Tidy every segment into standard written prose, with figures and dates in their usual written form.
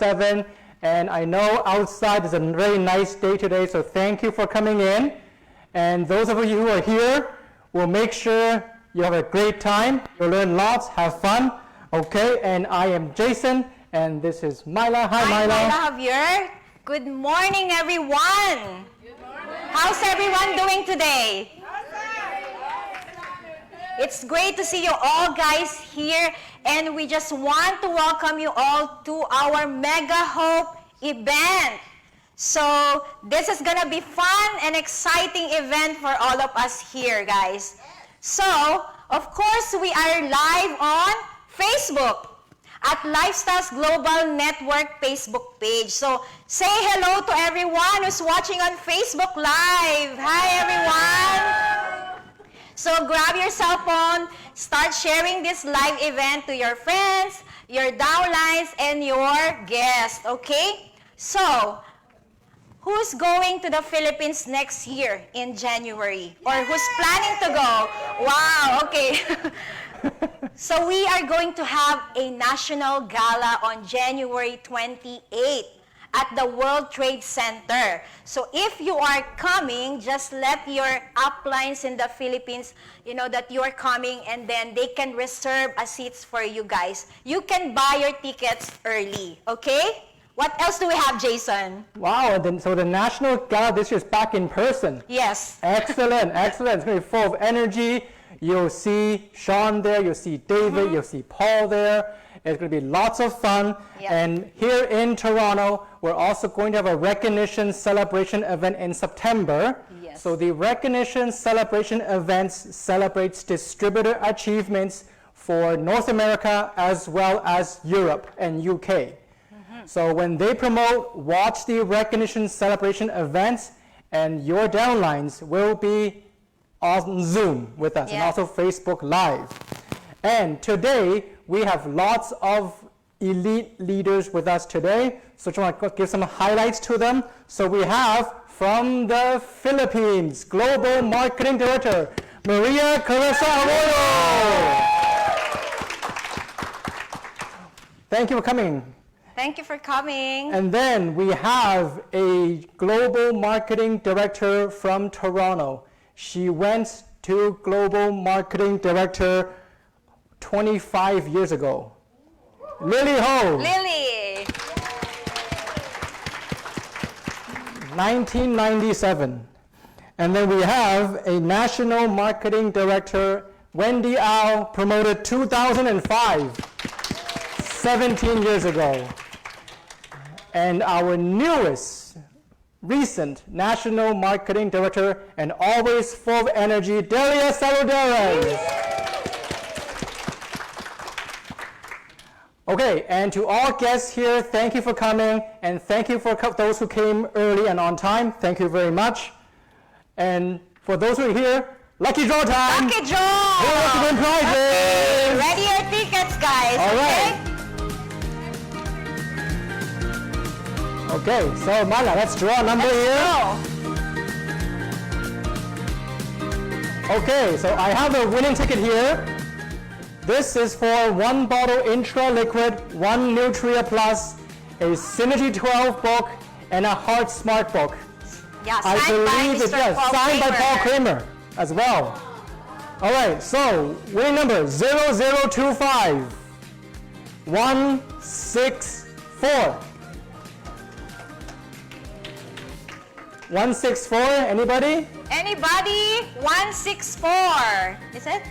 7. And I know outside is a very nice day today, so thank you for coming in. And those of you who are here, we'll make sure you have a great time. You'll learn lots, have fun. Okay, and I am Jason, and this is Myla. Hi, Myla. Hi, Myla Javier. Good morning, everyone. Good morning. How's everyone doing today? It's great to see you all guys here, and we just want to welcome you all to our Mega Hope event. So this is gonna be fun and exciting event for all of us here, guys. So, of course, we are live on Facebook at Lifestyles Global Network Facebook page. So say hello to everyone who's watching on Facebook Live. Hi, everyone. So grab your cell phone, start sharing this live event to your friends, your downlines, and your guests, okay? So, who's going to the Philippines next year in January? Or who's planning to go? Wow, okay. So we are going to have a national gala on January 28th at the World Trade Center. So if you are coming, just let your uplines in the Philippines, you know that you are coming, and then they can reserve a seats for you guys. You can buy your tickets early, okay? What else do we have, Jason? Wow, and then, so the National Gala this year is back in person. Yes. Excellent, excellent. It's going to be full of energy. You'll see Sean there, you'll see David, you'll see Paul there. It's going to be lots of fun. Yep. And here in Toronto, we're also going to have a recognition celebration event in September. Yes. So the recognition celebration events celebrates distributor achievements for North America as well as Europe and UK. So when they promote, watch the recognition celebration events, and your downlines will be on Zoom with us, and also Facebook Live. And today, we have lots of elite leaders with us today. So I want to give some highlights to them. So we have from the Philippines, Global Marketing Director, Maria Carissa Arroyo. Thank you for coming. Thank you for coming. And then we have a Global Marketing Director from Toronto. She went to Global Marketing Director 25 years ago. Lily Ho. Lily. 1997. And then we have a National Marketing Director, Wendy Au, promoted 2005, 17 years ago. And our newest, recent National Marketing Director, and always full of energy, Delia Saluderas. Okay, and to all guests here, thank you for coming, and thank you for those who came early and on time. Thank you very much. And for those who are here, lucky draw time. Lucky draw. Who wants to win prizes? Okay. Ready your tickets, guys. All right. Okay, so Myla, let's draw a number here. Okay, so I have a winning ticket here. This is for 1 bottle Intra Liquid, 1 Nutria Plus, a Synergy 12 book, and a Heart Smart book. Yeah, I believe it's signed by Paul Kramer as well. All right, so winning number 0025 164. 164, anybody? Anybody? 164. Is it?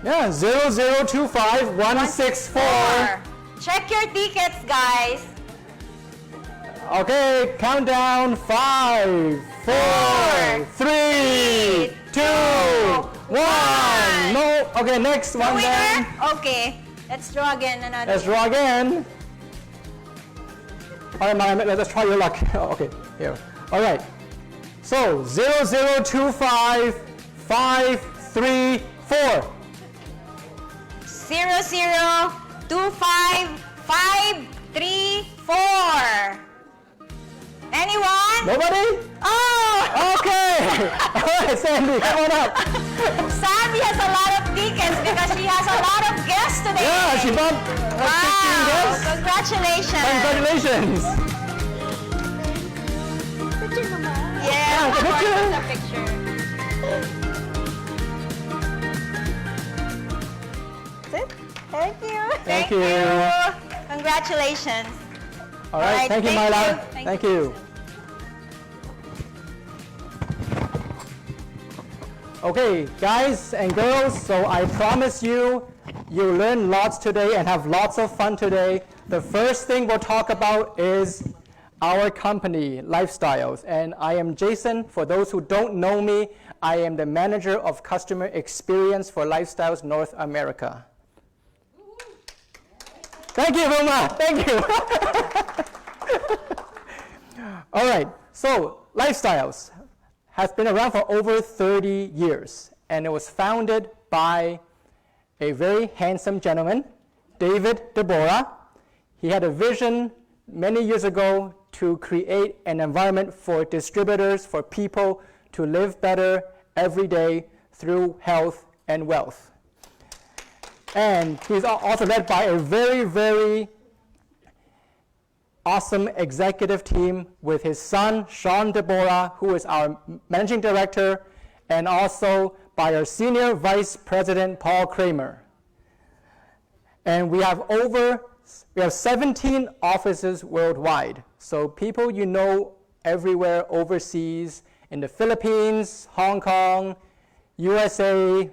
Yeah, 0025 164. Check your tickets, guys. Okay, countdown. 5, 4, 3, 2, 1. No. Okay, next one then. Okay, let's draw again. Another. Let's draw again. All right, let's try your luck. Okay, here. All right. So 0025 534. 0025534. Anyone? Nobody? Oh! Okay. All right, Sandy, come on up. Sandy has a lot of tickets because she has a lot of guests today. Yeah, she bought 15 Wow, guests. congratulations. Congratulations. Yeah, the picture. the picture. That's it. Thank you. Thank you. Congratulations. All right, thank you, Myla. Thank you. Okay, guys and girls, so I promise you, you'll learn lots today and have lots of fun today. The first thing we'll talk about is our company, Lifestyles. And I am Jason. For those who don't know me, I am the manager of customer experience for Lifestyles North America. Thank you, Vilma. Thank you. All right, so Lifestyles has been around for over 30 years, and it was founded by a very handsome gentleman, David Deborah. He had a vision many years ago to create an environment for distributors, for people to live better every day through health and wealth. And he's also led by a very, very awesome executive team with his son, Sean Deborah, who is our managing director, and also by our senior vice president, Paul Kramer. And we have 17 offices worldwide. So people you know everywhere overseas, in the Philippines, Hong Kong, USA,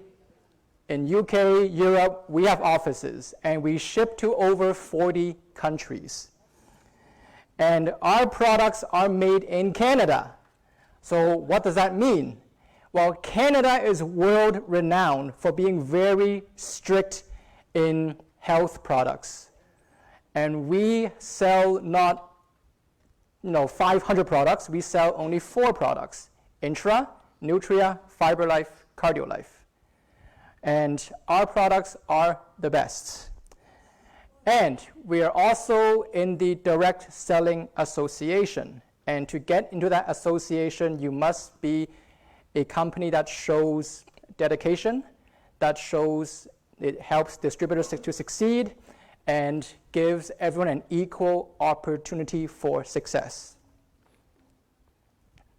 in UK, Europe, we have offices, and we ship to over 40 countries. And our products are made in Canada. So what does that mean? Well, Canada is world-renowned for being very strict in health products. And we sell not 500 products, we sell only 4 products: Intra, Nutria, FiberLife, CardioLife. And our products are the best. And we are also in the Direct Selling Association. And to get into that association, you must be a company that shows dedication, that shows it helps distributors to succeed, and gives everyone an equal opportunity for success.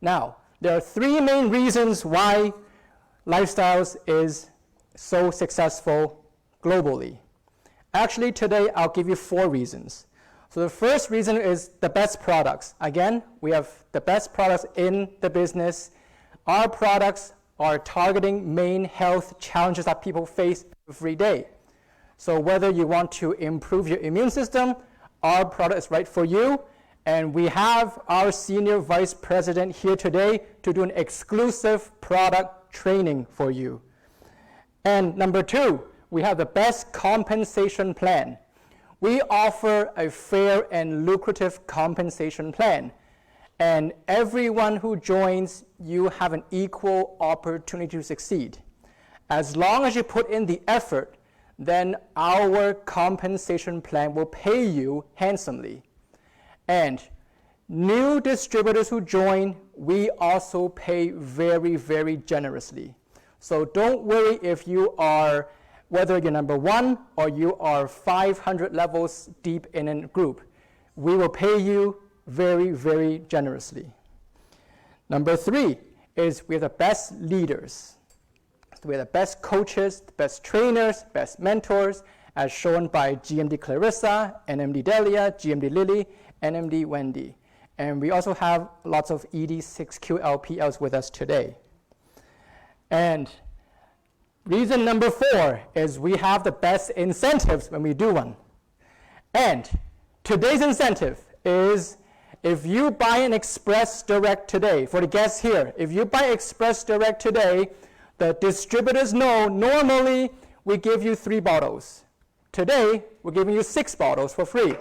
Now, there are 3 main reasons why Lifestyles is so successful globally. Actually, today I'll give you 4 reasons. So the first reason is the best products. Again, we have the best products in the business. Our products are targeting main health challenges that people face every day. So whether you want to improve your immune system, our product is right for you. And we have our senior vice president here today to do an exclusive product training for you. And number 2, we have the best compensation plan. We offer a fair and lucrative compensation plan. And everyone who joins, you have an equal opportunity to succeed. As long as you put in the effort, then our compensation plan will pay you handsomely. And new distributors who join, we also pay very, very generously. So don't worry if you are, whether you're number 1 or you are 500 levels deep in a group. We will pay you very, very generously. Number 3 is we have the best leaders. So we have the best coaches, the best trainers, best mentors, as shown by GMD Clarissa, NMD Delia, GMD Lily, NMD Wendy. And we also have lots of ED6QLPLs with us today. And reason number 4 is we have the best incentives when we do one. And today's incentive is if you buy an Express Direct today, for the guests here, if you buy Express Direct today, the distributors know normally we give you 3 bottles. Today, we're giving you 6 bottles for free.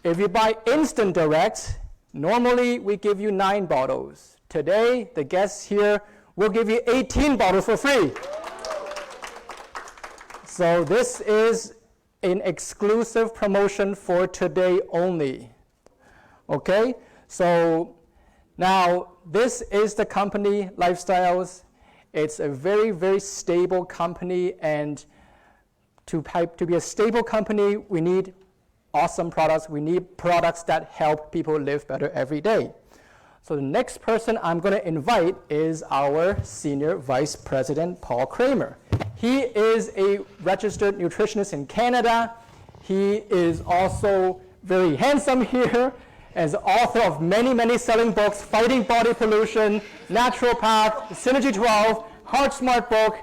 If you buy Instant Direct, normally we give you 9 bottles. Today, the guests here will give you 18 bottles for free. So this is an exclusive promotion for today only. Okay? So Now, this is the company, Lifestyles. It's a very, very stable company, and to be a stable company, we need awesome products. We need products that help people live better every day. So the next person I'm going to invite is our Senior Vice President, Paul Kramer. He is a registered nutritionist in Canada. He is also very handsome here, as author of many, many selling books, Fighting Body Pollution, Naturopath, Synergy 12, Heart Smart book,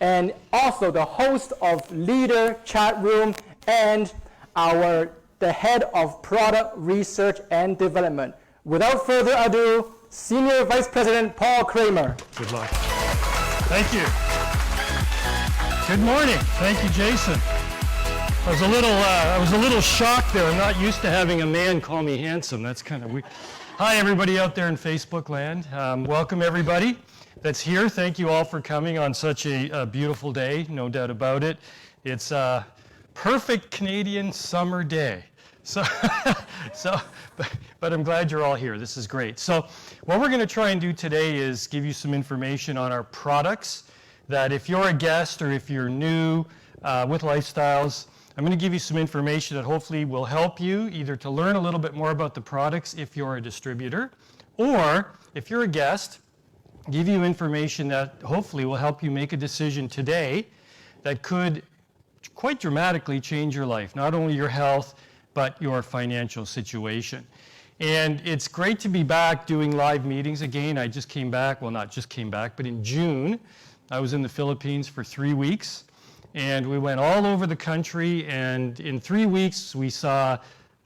and also the host of Leader Chat Room and the head of Product Research and Development. Without further ado, Senior Vice President Paul Kramer. Good luck. Thank you. Good morning. Thank you, Jason. I was a little shocked there. I'm not used to having a man call me handsome. That's kind of weird. Hi, everybody out there in Facebook land. Welcome, everybody that's here. Thank you all for coming on such a beautiful day, no doubt about it. It's a perfect Canadian summer day. But I'm glad you're all here. This is great. So what we're going to try and do today is give you some information on our products that if you're a guest or if you're new with Lifestyles, I'm going to give you some information that hopefully will help you either to learn a little bit more about the products if you're a distributor, or if you're a guest, give you information that hopefully will help you make a decision today that could quite dramatically change your life, not only your health, but your financial situation. And it's great to be back doing live meetings again. I just came back, well, not just came back, but in June, I was in the Philippines for 3 weeks. And we went all over the country, and in 3 weeks, we saw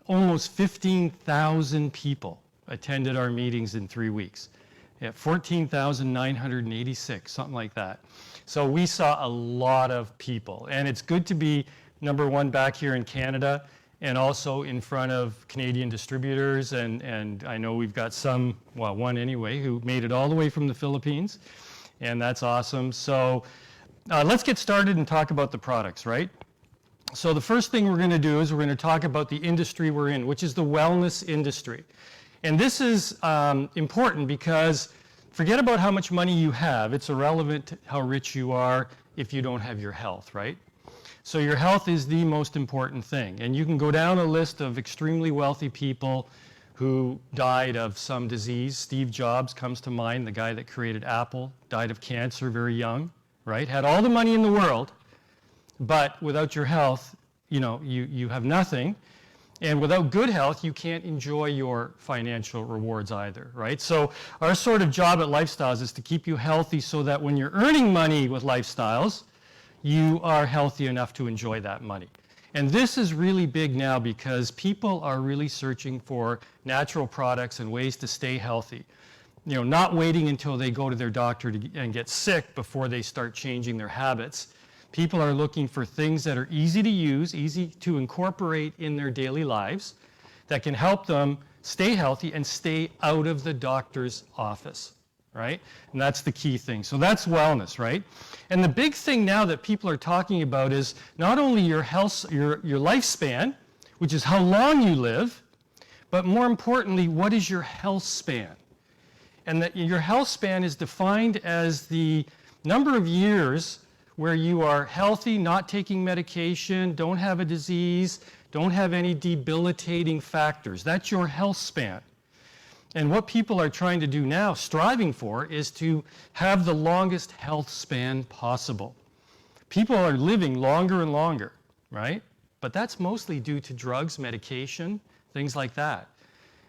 almost 15,000 people attended our meetings in 3 weeks. Yeah, 14,986, something like that. So we saw a lot of people, and it's good to be, number one, back here in Canada, and also in front of Canadian distributors, and I know we've got some, well, one anyway, who made it all the way from the Philippines, and that's awesome. So let's get started and talk about the products, right? So the first thing we're going to do is we're going to talk about the industry we're in, which is the wellness industry. And this is important because forget about how much money you have. It's irrelevant to how rich you are if you don't have your health, right? So your health is the most important thing. And you can go down a list of extremely wealthy people who died of some disease. Steve Jobs comes to mind, the guy that created Apple, died of cancer very young, right? Had all the money in the world, but without your health, you have nothing. And without good health, you can't enjoy your financial rewards either, right? So our sort of job at Lifestyles is to keep you healthy so that when you're earning money with Lifestyles, you are healthy enough to enjoy that money. And this is really big now because people are really searching for natural products and ways to stay healthy. Not waiting until they go to their doctor and get sick before they start changing their habits. People are looking for things that are easy to use, easy to incorporate in their daily lives, that can help them stay healthy and stay out of the doctor's office, right? And that's the key thing. So that's wellness, right? And the big thing now that people are talking about is not only your health, your lifespan, which is how long you live, but more importantly, what is your health span? And that your health span is defined as the number of years where you are healthy, not taking medication, don't have a disease, don't have any debilitating factors. That's your health span. And what people are trying to do now, striving for, is to have the longest health span possible. People are living longer and longer, right? But that's mostly due to drugs, medication, things like that.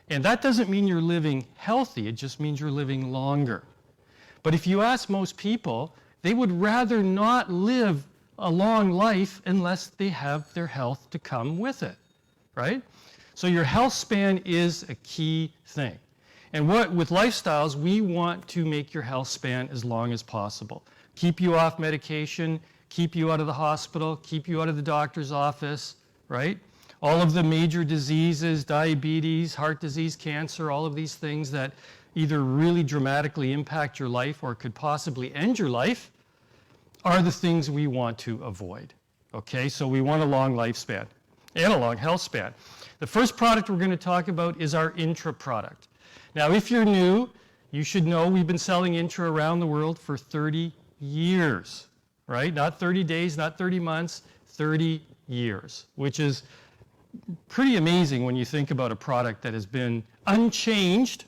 And that doesn't mean you're living healthy, it just means you're living longer. But if you ask most people, they would rather not live a long life unless they have their health to come with it, right? So your health span is a key thing. And with Lifestyles, we want to make your health span as long as possible. Keep you off medication, keep you out of the hospital, keep you out of the doctor's office, right? All of the major diseases, diabetes, heart disease, cancer, all of these things that either really dramatically impact your life or could possibly end your life are the things we want to avoid. Okay, so we want a long lifespan and a long health span. The first product we're going to talk about is our Intra product. Now, if you're new, you should know we've been selling Intra around the world for 30 years, right? Not 30 days, not 30 months, 30 years, which is pretty amazing when you think about a product that has been unchanged,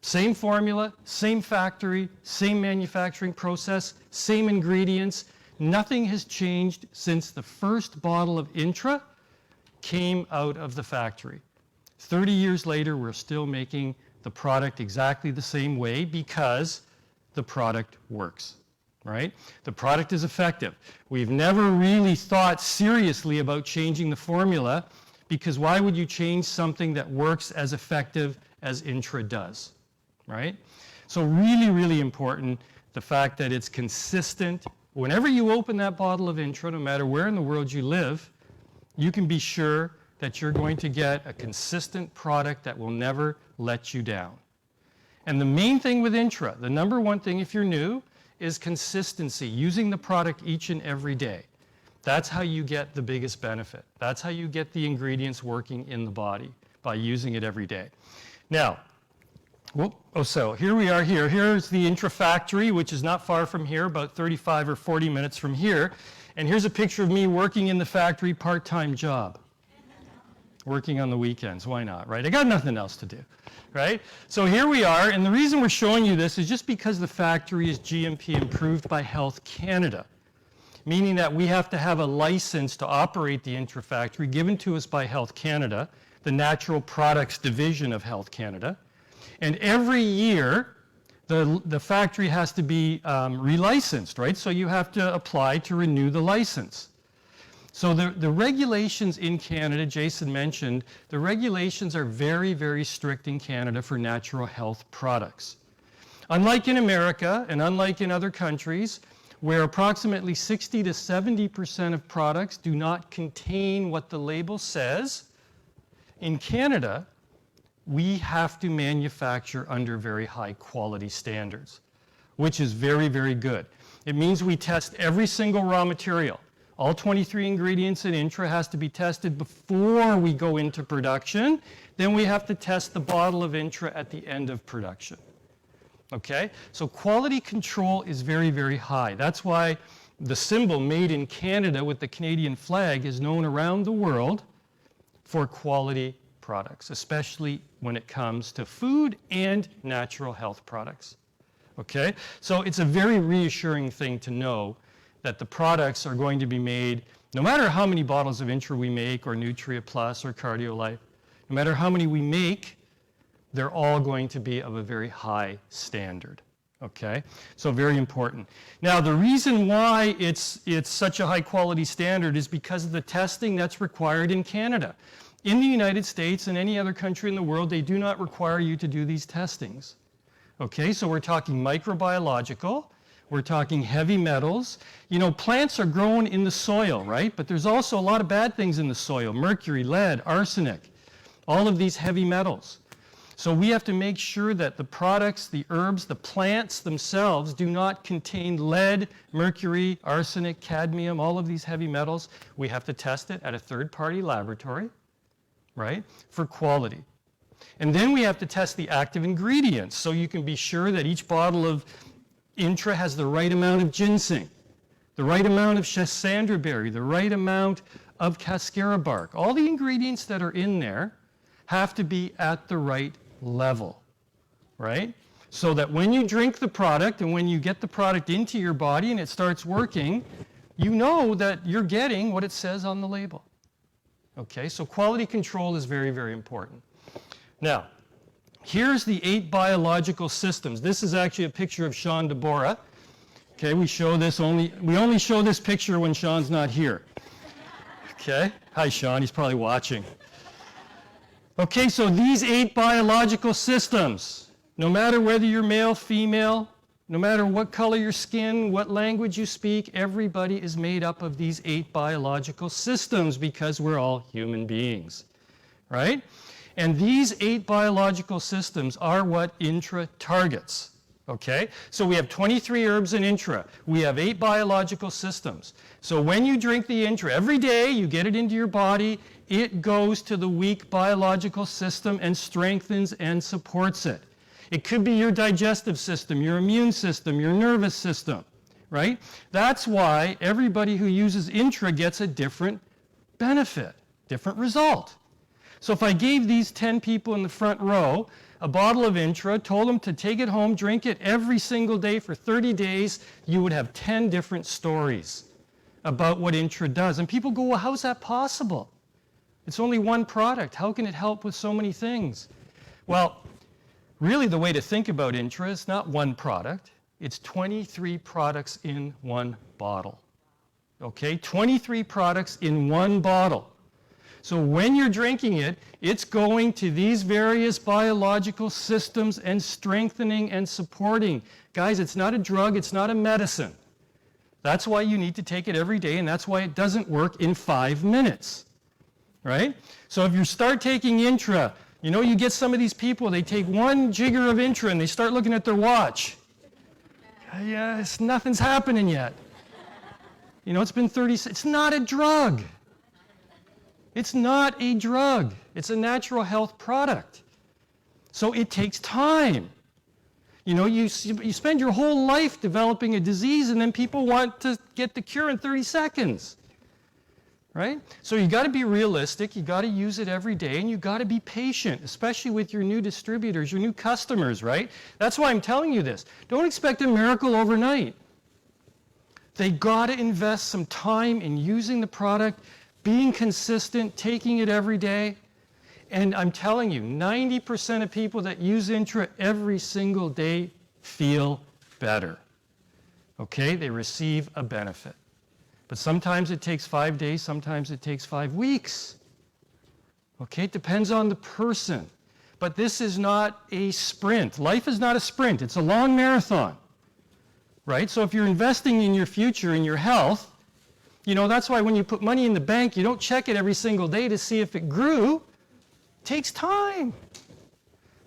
same formula, same factory, same manufacturing process, same ingredients. Nothing has changed since the first bottle of Intra came out of the factory. 30 years later, we're still making the product exactly the same way because the product works, right? The product is effective. We've never really thought seriously about changing the formula because why would you change something that works as effective as Intra does, right? So really, really important, the fact that it's consistent. Whenever you open that bottle of Intra, no matter where in the world you live, you can be sure that you're going to get a consistent product that will never let you down. And the main thing with Intra, the number one thing if you're new, is consistency, using the product each and every day. That's how you get the biggest benefit. That's how you get the ingredients working in the body, by using it every day. Now, so here we are here. Here's the Intra factory, which is not far from here, about 35 or 40 minutes from here. And here's a picture of me working in the factory, part-time job. Working on the weekends, why not, right? I got nothing else to do, right? So here we are, and the reason we're showing you this is just because the factory is GMP approved by Health Canada, meaning that we have to have a license to operate the Intra factory given to us by Health Canada, the Natural Products Division of Health Canada. And every year, the factory has to be relicensed, right? So you have to apply to renew the license. So the regulations in Canada, Jason mentioned, the regulations are very, very strict in Canada for natural health products. Unlike in America and unlike in other countries, where approximately 60 to 70% of products do not contain what the label says, in Canada, we have to manufacture under very high quality standards, which is very, very good. It means we test every single raw material. All 23 ingredients in Intra has to be tested before we go into production. Then we have to test the bottle of Intra at the end of production. Okay? So quality control is very, very high. That's why the symbol made in Canada with the Canadian flag is known around the world for quality products, especially when it comes to food and natural health products. Okay? So it's a very reassuring thing to know that the products are going to be made, no matter how many bottles of Intra we make, or Nutria Plus, or Cardiolife, no matter how many we make, they're all going to be of a very high standard. Okay? So very important. Now, the reason why it's such a high quality standard is because of the testing that's required in Canada. In the United States and any other country in the world, they do not require you to do these testings. Okay? So we're talking microbiological. We're talking heavy metals. You know, plants are grown in the soil, right? But there's also a lot of bad things in the soil: mercury, lead, arsenic, all of these heavy metals. So we have to make sure that the products, the herbs, the plants themselves do not contain lead, mercury, arsenic, cadmium, all of these heavy metals. We have to test it at a third-party laboratory, right, for quality. And then we have to test the active ingredients, so you can be sure that each bottle of Intra has the right amount of ginseng, the right amount of schisandra berry, the right amount of cascara bark. All the ingredients that are in there have to be at the right level, right? So that when you drink the product and when you get the product into your body and it starts working, you know that you're getting what it says on the label. Okay, so quality control is very, very important. Now, here's the 8 biological systems. This is actually a picture of Sean DeBora. Okay, we only show this picture when Sean's not here. Okay, hi Sean, he's probably watching. Okay, so these 8 biological systems, no matter whether you're male, female, no matter what color your skin, what language you speak, everybody is made up of these 8 biological systems because we're all human beings, right? And these 8 biological systems are what Intra targets, Okay? So we have 23 herbs in Intra. We have 8 biological systems. So when you drink the Intra, every day you get it into your body, it goes to the weak biological system and strengthens and supports it. It could be your digestive system, your immune system, your nervous system, right? That's why everybody who uses Intra gets a different benefit, different result. So if I gave these 10 people in the front row a bottle of Intra, told them to take it home, drink it every single day for 30 days, you would have 10 different stories about what Intra does. And people go, well, how's that possible? It's only one product. How can it help with so many things? Well, really the way to think about Intra is not one product. It's 23 products in one bottle. Okay, 23 products in one bottle. So when you're drinking it, it's going to these various biological systems and strengthening and supporting. Guys, it's not a drug, it's not a medicine. That's why you need to take it every day, and that's why it doesn't work in 5 minutes, right? So if you start taking Intra, you know, you get some of these people, they take 1 jigger of Intra and they start looking at their watch. Yeah, nothing's happening yet. You know, it's been 30, it's not a drug. It's not a drug. It's a natural health product. So it takes time. You know, you spend your whole life developing a disease and then people want to get the cure in 30 seconds. Right? So you got to be realistic, you got to use it every day, and you got to be patient, especially with your new distributors, your new customers, right? That's why I'm telling you this. Don't expect a miracle overnight. They got to invest some time in using the product, being consistent, taking it every day. And I'm telling you, 90% of people that use Intra every single day feel better. Okay? They receive a benefit. But sometimes it takes 5 days, sometimes it takes 5 weeks. Okay? It depends on the person. But this is not a sprint. Life is not a sprint. It's a long marathon. Right? So if you're investing in your future, in your health, you know, that's why when you put money in the bank, you don't check it every single day to see if it grew. It takes time.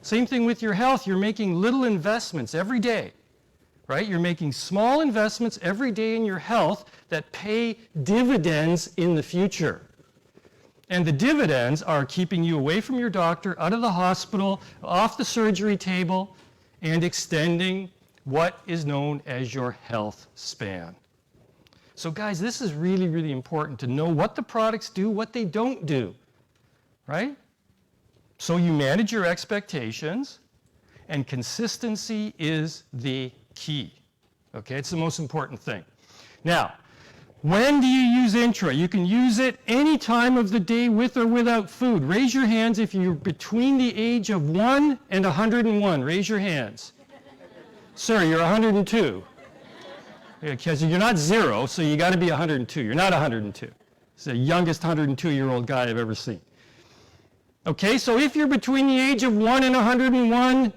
Same thing with your health. You're making little investments every day, right? You're making small investments every day in your health that pay dividends in the future. And the dividends are keeping you away from your doctor, out of the hospital, off the surgery table, and extending what is known as your health span. So guys, this is really, really important to know what the products do, what they don't do, right? So you manage your expectations, and consistency is the key, okay? It's the most important thing. Now, when do you use Intra? You can use it any time of the day with or without food. Raise your hands if you're between the age of 1 and 101. Raise your hands. Sir, you're 102. Because you're not 0, so you got to be 102. You're not 102. It's the youngest 102-year-old guy I've ever seen. Okay, so if you're between the age of 1 and 101,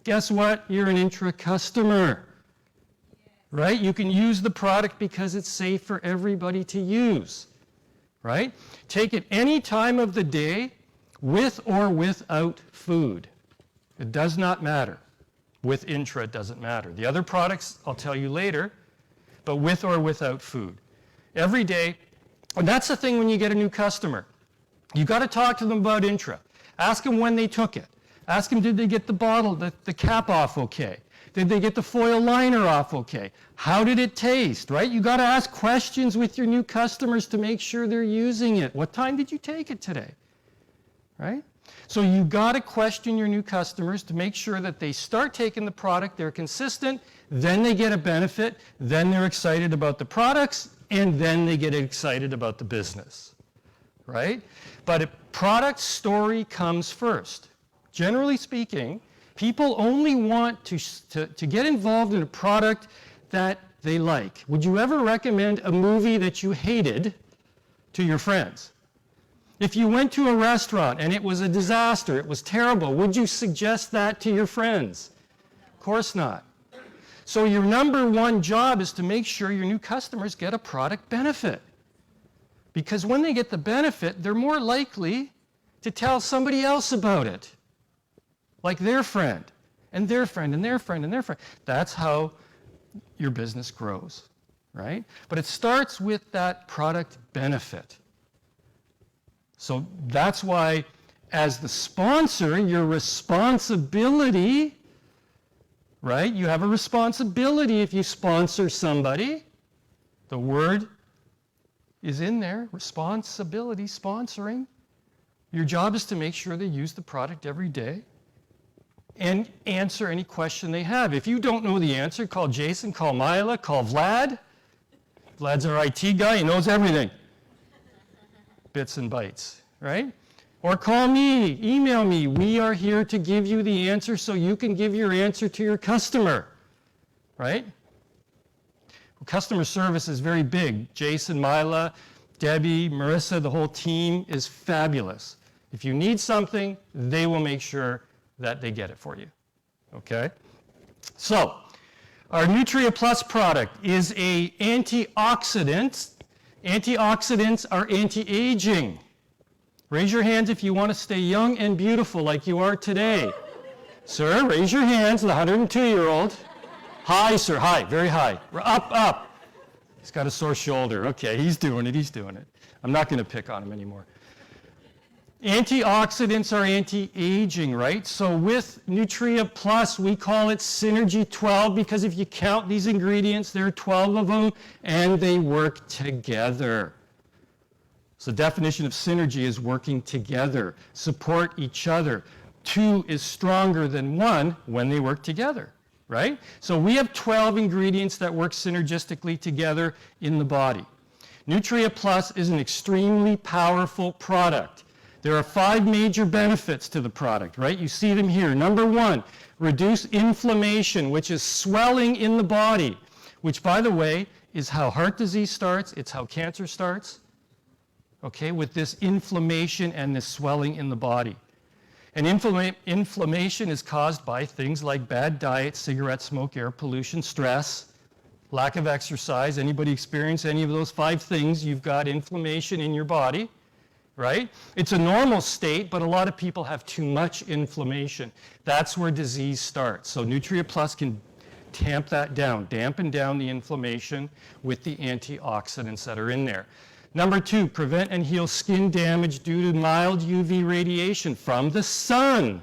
guess what? You're an Intra customer. Right? You can use the product because it's safe for everybody to use. Right? Take it any time of the day, with or without food. It does not matter. With Intra, it doesn't matter. The other products, I'll tell you later, but with or without food. Every day, and that's the thing when you get a new customer. You got to talk to them about Intra. Ask them when they took it. Ask them, did they get the bottle, the cap off okay? Did they get the foil liner off okay? How did it taste, right? You got to ask questions with your new customers to make sure they're using it. What time did you take it today? Right? So you got to question your new customers to make sure that they start taking the product, they're consistent, then they get a benefit, then they're excited about the products, and then they get excited about the business, right? But a product story comes first. Generally speaking, people only want to get involved in a product that they like. Would you ever recommend a movie that you hated to your friends? If you went to a restaurant and it was a disaster, it was terrible, would you suggest that to your friends? Of course not. So your number one job is to make sure your new customers get a product benefit. Because when they get the benefit, they're more likely to tell somebody else about it, like their friend. and their friend, and their friend, and their friend. That's how your business grows, right? But it starts with that product benefit. So that's why, as the sponsor, your responsibility, right? You have a responsibility if you sponsor somebody. The word is in there, responsibility, sponsoring. Your job is to make sure they use the product every day and answer any question they have. If you don't know the answer, call Jason, call Mila, call Vlad. Vlad's our IT guy, he knows everything. Bits and bytes, right? Or call me, email me. We are here to give you the answer so you can give your answer to your customer, right? Customer service is very big. Jason, Mila, Debbie, Marissa, the whole team is fabulous. If you need something, they will make sure that they get it for you, okay? So, our Nutria Plus product is an antioxidant. Antioxidants are anti-aging. Raise your hands if you want to stay young and beautiful like you are today. Sir, raise your hands, the 102-year-old. High, sir, high, very high. Up, up. He's got a sore shoulder. Okay, he's doing it, he's doing it. I'm not going to pick on him anymore. Antioxidants are anti-aging, right? So with Nutria Plus, we call it Synergy 12 because if you count these ingredients, there are 12 of them, and they work together. So the definition of synergy is working together, support each other. Two is stronger than one when they work together, right? So we have 12 ingredients that work synergistically together in the body. Nutria Plus is an extremely powerful product. There are 5 major benefits to the product, right? You see them here. Number 1, reduce inflammation, which is swelling in the body, which, by the way, is how heart disease starts. It's how cancer starts, okay, with this inflammation and this swelling in the body. And inflammation is caused by things like bad diet, cigarette smoke, air pollution, stress, lack of exercise. Anybody experience any of those 5 things? You've got inflammation in your body. Right? It's a normal state, but a lot of people have too much inflammation. That's where disease starts. So Nutria Plus can tamp that down, dampen down the inflammation with the antioxidants that are in there. Number 2, prevent and heal skin damage due to mild UV radiation from the sun.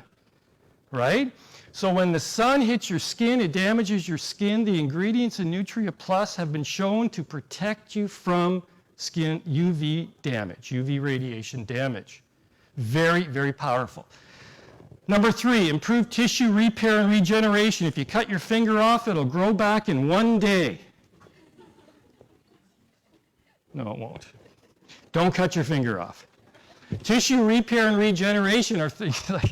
Right? So when the sun hits your skin, it damages your skin. The ingredients in Nutria Plus have been shown to protect you from skin UV damage, UV radiation damage. Very, very powerful. Number 3, improve tissue repair and regeneration. If you cut your finger off, it'll grow back in 1 day. No, it won't. Don't cut your finger off. Tissue repair and regeneration are things like,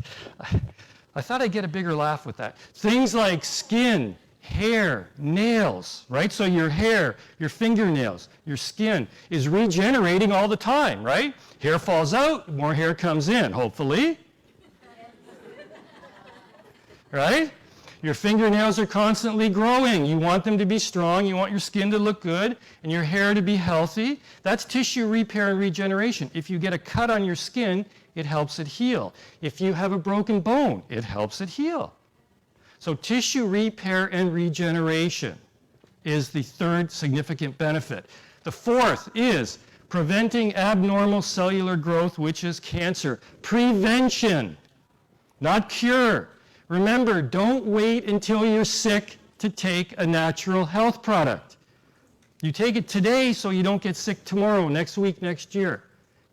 I thought I'd get a bigger laugh with that. Things like skin, hair, nails, right? So your hair, your fingernails, your skin is regenerating all the time, right? Hair falls out, more hair comes in, hopefully. Right? Your fingernails are constantly growing. You want them to be strong, you want your skin to look good, and your hair to be healthy. That's tissue repair and regeneration. If you get a cut on your skin, it helps it heal. If you have a broken bone, it helps it heal. So tissue repair and regeneration is the 3rd significant benefit. The 4th is preventing abnormal cellular growth, which is cancer. Prevention, not cure. Remember, don't wait until you're sick to take a natural health product. You take it today so you don't get sick tomorrow, next week, next year,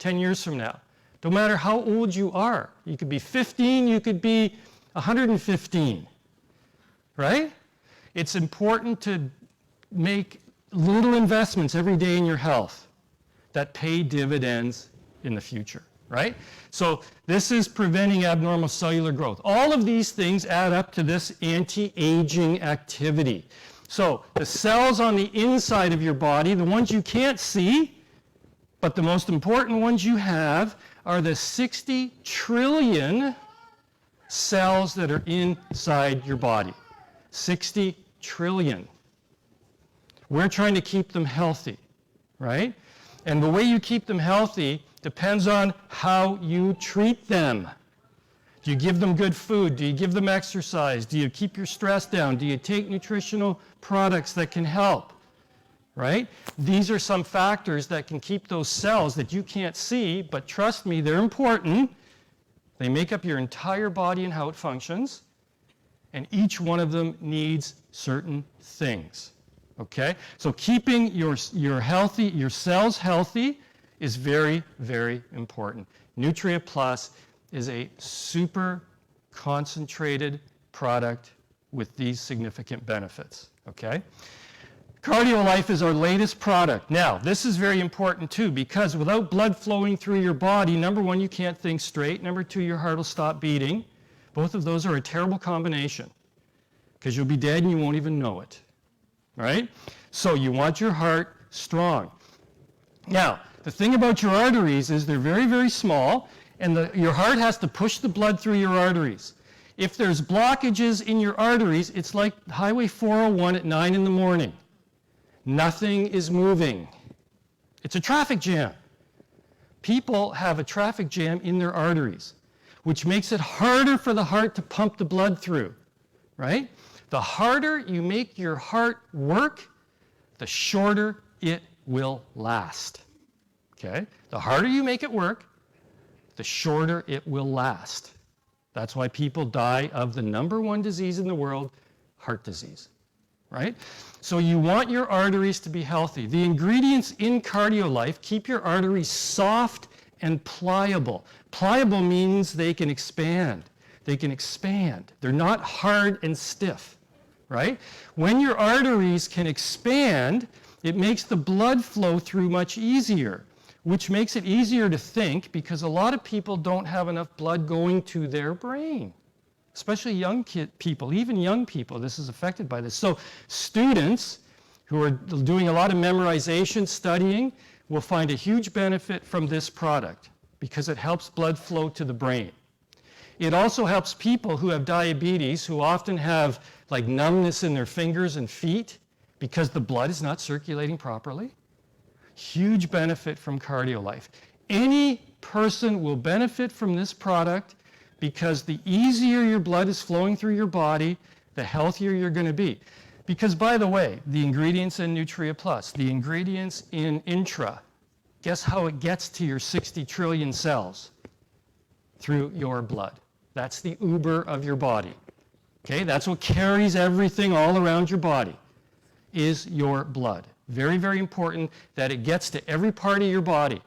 10 years from now. No matter how old you are. You could be 15, you could be 115. Right? It's important to make little investments every day in your health that pay dividends in the future, right? So this is preventing abnormal cellular growth. All of these things add up to this anti-aging activity. So the cells on the inside of your body, the ones you can't see, but the most important ones you have are the 60 trillion cells that are inside your body. 60 trillion. We're trying to keep them healthy, right? And the way you keep them healthy depends on how you treat them. Do you give them good food? Do you give them exercise? Do you keep your stress down? Do you take nutritional products that can help? Right? These are some factors that can keep those cells that you can't see, but trust me, they're important. They make up your entire body and how it functions, and each one of them needs certain things. Okay? So keeping your cells healthy is very, very important. Nutria Plus is a super concentrated product with these significant benefits. Okay? CardioLife is our latest product. Now, this is very important too, because without blood flowing through your body, number one, you can't think straight. Number two, your heart will stop beating. Both of those are a terrible combination, because you'll be dead and you won't even know it. Right? So you want your heart strong. Now, the thing about your arteries is they're very, very small, and your heart has to push the blood through your arteries. If there's blockages in your arteries, it's like Highway 401 at 9 in the morning. Nothing is moving. It's a traffic jam. People have a traffic jam in their arteries, which makes it harder for the heart to pump the blood through, right? The harder you make your heart work, the shorter it will last. Okay? The harder you make it work, the shorter it will last. That's why people die of the number one disease in the world, heart disease, right? So you want your arteries to be healthy. The ingredients in CardioLife keep your arteries soft and pliable. Pliable means they can expand. They can expand. They're not hard and stiff, right? When your arteries can expand, it makes the blood flow through much easier, which makes it easier to think, because a lot of people don't have enough blood going to their brain, especially young people, even young people. This is affected by this. So students who are doing a lot of memorization, studying, will find a huge benefit from this product because it helps blood flow to the brain. It also helps people who have diabetes, who often have like numbness in their fingers and feet because the blood is not circulating properly. Huge benefit from CardioLife. Any person will benefit from this product because the easier your blood is flowing through your body, the healthier you're going to be. Because, by the way, the ingredients in Nutria Plus, the ingredients in Intra, guess how it gets to your 60 trillion cells? Through your blood. That's the Uber of your body. Okay, that's what carries everything all around your body, is your blood. Very, very important that it gets to every part of your body,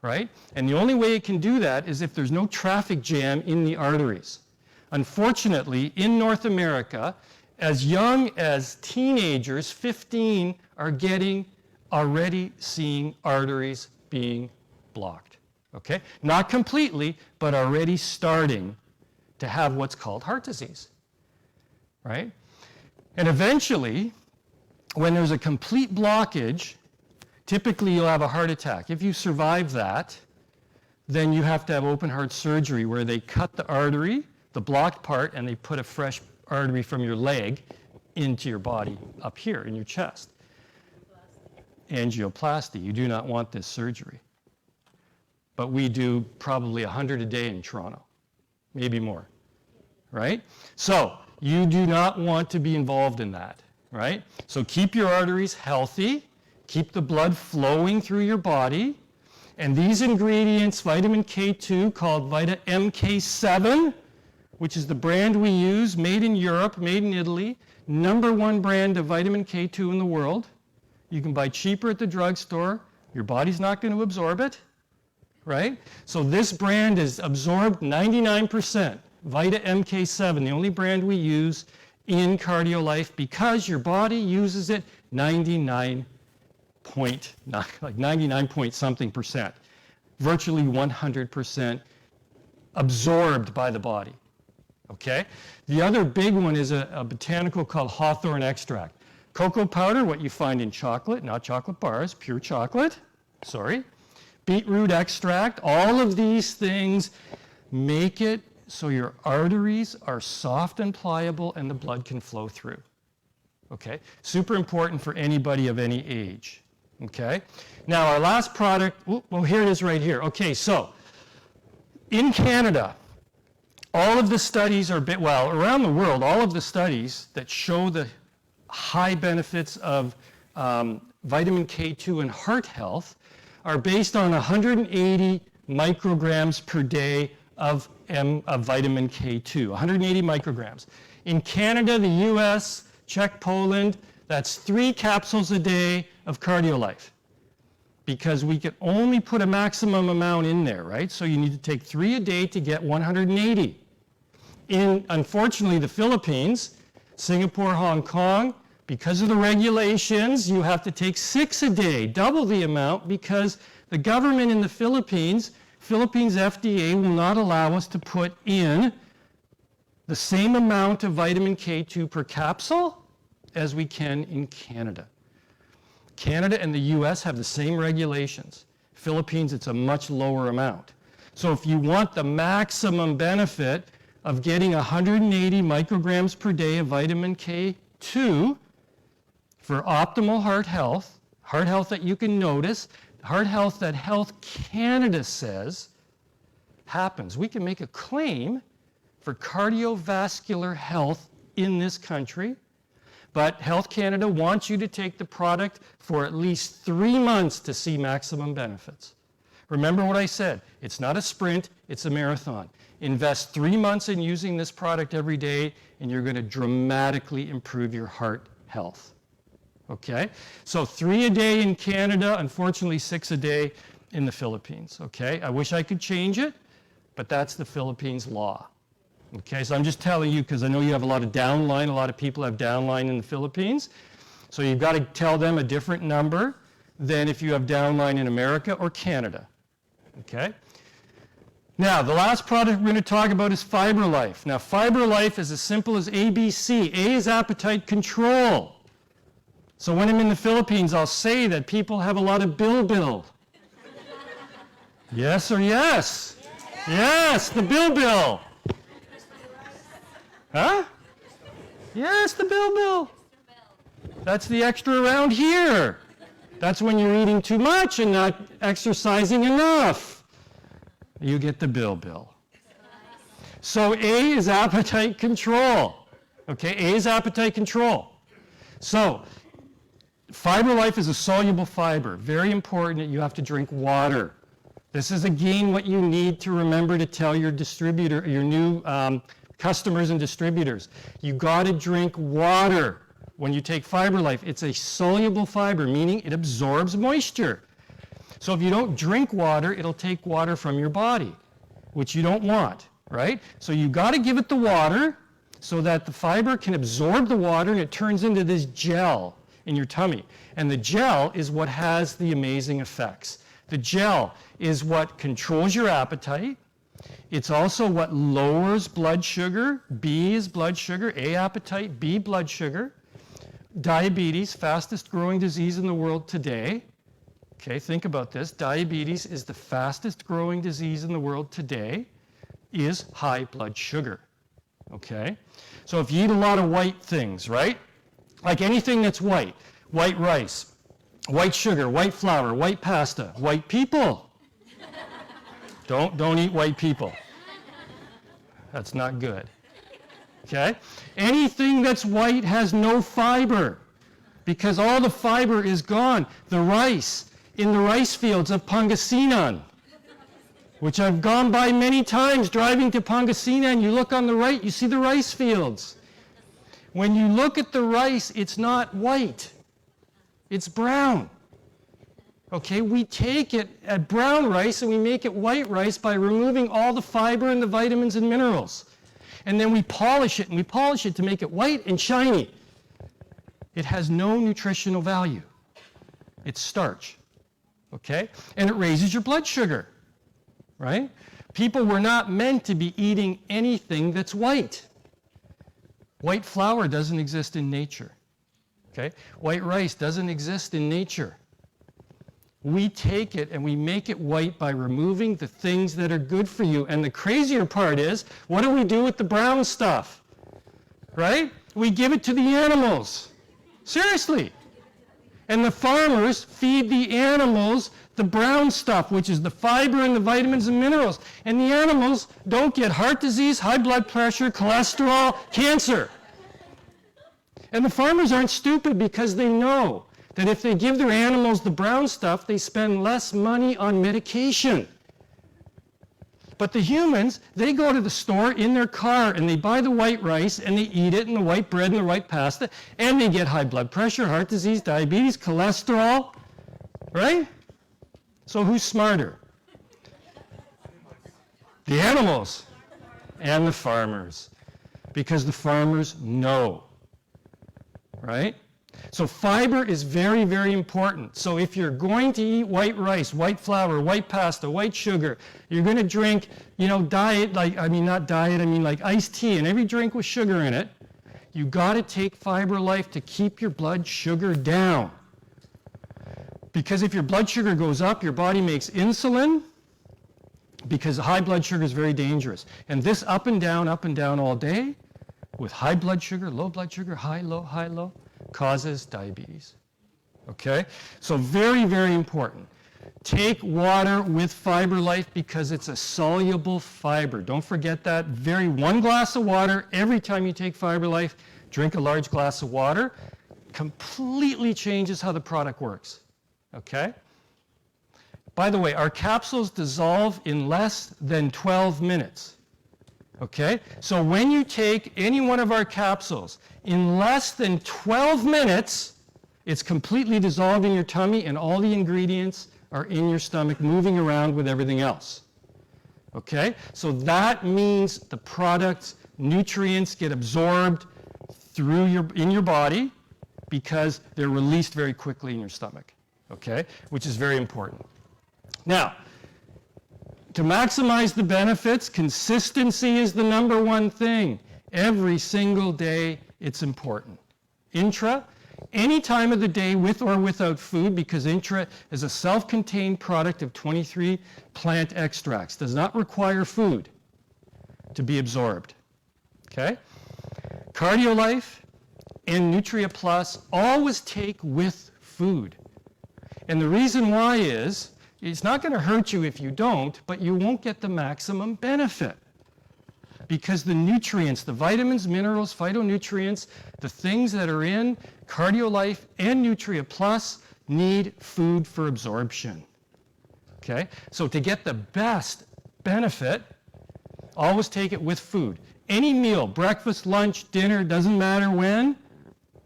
right? And the only way it can do that is if there's no traffic jam in the arteries. Unfortunately, in North America, as young as teenagers, 15, are already seeing arteries being blocked, okay? Not completely, but already starting to have what's called heart disease, right? And eventually, when there's a complete blockage, typically you'll have a heart attack. If you survive that, then you have to have open heart surgery where they cut the artery, the blocked part, and they put a fresh artery from your leg into your body up here in your chest. Angioplasty. You do not want this surgery. But we do probably 100 a day in Toronto, maybe more, right? So you do not want to be involved in that, right? So keep your arteries healthy, keep the blood flowing through your body, and these ingredients, vitamin K2 called Vita MK7, which is the brand we use, made in Europe, made in Italy, #1 brand of vitamin K2 in the world. You can buy cheaper at the drugstore. Your body's not going to absorb it, right? So this brand is absorbed 99%. Vita MK7, the only brand we use in CardioLife, because your body uses it 99 point something percent. Virtually 100% absorbed by the body. Okay? The other big one is a botanical called hawthorn extract. Cocoa powder, what you find in chocolate, not chocolate bars, pure chocolate, sorry. Beetroot extract, all of these things make it so your arteries are soft and pliable and the blood can flow through. Okay? Super important for anybody of any age. Okay? Now our last product, well here it is right here. Okay, so in Canada, all of the studies are, around the world, all of the studies that show the high benefits of vitamin K2 in heart health are based on 180 micrograms per day of vitamin K2, 180 micrograms. In Canada, the US, Czech, Poland, that's 3 capsules a day of CardioLife, because we can only put a maximum amount in there, right? So you need to take 3 a day to get 180. In, unfortunately, the Philippines, Singapore, Hong Kong, because of the regulations, you have to take 6 a day, double the amount, because the government in the Philippines FDA will not allow us to put in the same amount of vitamin K2 per capsule as we can in Canada. Canada and the US have the same regulations. Philippines, it's a much lower amount. So if you want the maximum benefit of getting 180 micrograms per day of vitamin K2 for optimal heart health that you can notice, heart health that Health Canada says happens. We can make a claim for cardiovascular health in this country, but Health Canada wants you to take the product for at least 3 months to see maximum benefits. Remember what I said, it's not a sprint, it's a marathon. Invest 3 months in using this product every day and you're going to dramatically improve your heart health. Okay? So 3 a day in Canada, unfortunately 6 a day in the Philippines. Okay? I wish I could change it, but that's the Philippines law. Okay, so I'm just telling you because I know you have a lot of downline, a lot of people have downline in the Philippines. So you've got to tell them a different number than if you have downline in America or Canada. Okay? Now, the last product we're going to talk about is FiberLife. Now, FiberLife is as simple as ABC. A is appetite control. So when I'm in the Philippines, I'll say that people have a lot of bilbil. Yes or yes? Yes, the bilbil. Huh? Yes, the bilbil. That's the extra around here. That's when you're eating too much and not exercising enough. You get the bilbil. So A is appetite control. Okay, A is appetite control. So FiberLife is a soluble fiber. Very important that you have to drink water. This is again what you need to remember to tell your distributor, your new customers and distributors. You got to drink water when you take FiberLife. It's a soluble fiber, meaning it absorbs moisture. So if you don't drink water, it'll take water from your body, which you don't want, right? So you got to give it the water so that the fiber can absorb the water and it turns into this gel in your tummy. And the gel is what has the amazing effects. The gel is what controls your appetite. It's also what lowers blood sugar. B is blood sugar, A appetite, B blood sugar. Diabetes, fastest growing disease in the world today. Okay, think about this. Diabetes is the fastest growing disease in the world today, is high blood sugar. Okay? So if you eat a lot of white things, right? Like anything that's white rice, white sugar, white flour, white pasta, white people. Don't eat white people. That's not good. Okay? Anything that's white has no fiber because all the fiber is gone. The rice in the rice fields of Pangasinan, which I've gone by many times driving to Pangasinan, you look on the right, you see the rice fields. When you look at the rice, it's not white. It's brown. Okay, we take it at brown rice and we make it white rice by removing all the fiber and the vitamins and minerals. And then we polish it, and we polish it to make it white and shiny. It has no nutritional value. It's starch. Okay? And it raises your blood sugar. Right? People were not meant to be eating anything that's white. White flour doesn't exist in nature. Okay? White rice doesn't exist in nature. We take it and we make it white by removing the things that are good for you. And the crazier part is, what do we do with the brown stuff? Right? We give it to the animals. Seriously. And the farmers feed the animals the brown stuff, which is the fiber and the vitamins and minerals. And the animals don't get heart disease, high blood pressure, cholesterol, cancer. And the farmers aren't stupid because they know that if they give their animals the brown stuff, they spend less money on medication. But the humans, they go to the store in their car and they buy the white rice and they eat it and the white bread and the white pasta and they get high blood pressure, heart disease, diabetes, cholesterol, right? So who's smarter? The animals and the farmers, because the farmers know, right? So fiber is very, very important. So if you're going to eat white rice, white flour, white pasta, white sugar, you're going to drink, diet, like iced tea, and every drink with sugar in it, you got to take Fiber Life to keep your blood sugar down. Because if your blood sugar goes up, your body makes insulin, because high blood sugar is very dangerous. And this up and down all day, with high blood sugar, high, low, causes diabetes. Okay? So very, very important. Take water with Fiber Life because it's a soluble fiber. Don't forget that. 1 glass of water every time you take Fiber Life. Drink a large glass of water. Completely changes how the product works. Okay? By the way, our capsules dissolve in less than 12 minutes. Okay? So when you take any one of our capsules, in less than 12 minutes, it's completely dissolved in your tummy and all the ingredients are in your stomach moving around with everything else. Okay? So that means the product's nutrients get absorbed in your body because they're released very quickly in your stomach. Okay? Which is very important. Now, to maximize the benefits, consistency is the number one thing. Every single day, it's important. Intra, any time of the day with or without food, because Intra is a self-contained product of 23 plant extracts. Does not require food to be absorbed. Okay? CardioLife and Nutria Plus always take with food. And the reason why is, it's not going to hurt you if you don't, but you won't get the maximum benefit. Because the nutrients, the vitamins, minerals, phytonutrients, the things that are in CardioLife and Nutria Plus need food for absorption. Okay? So to get the best benefit, always take it with food. Any meal, breakfast, lunch, dinner, doesn't matter when,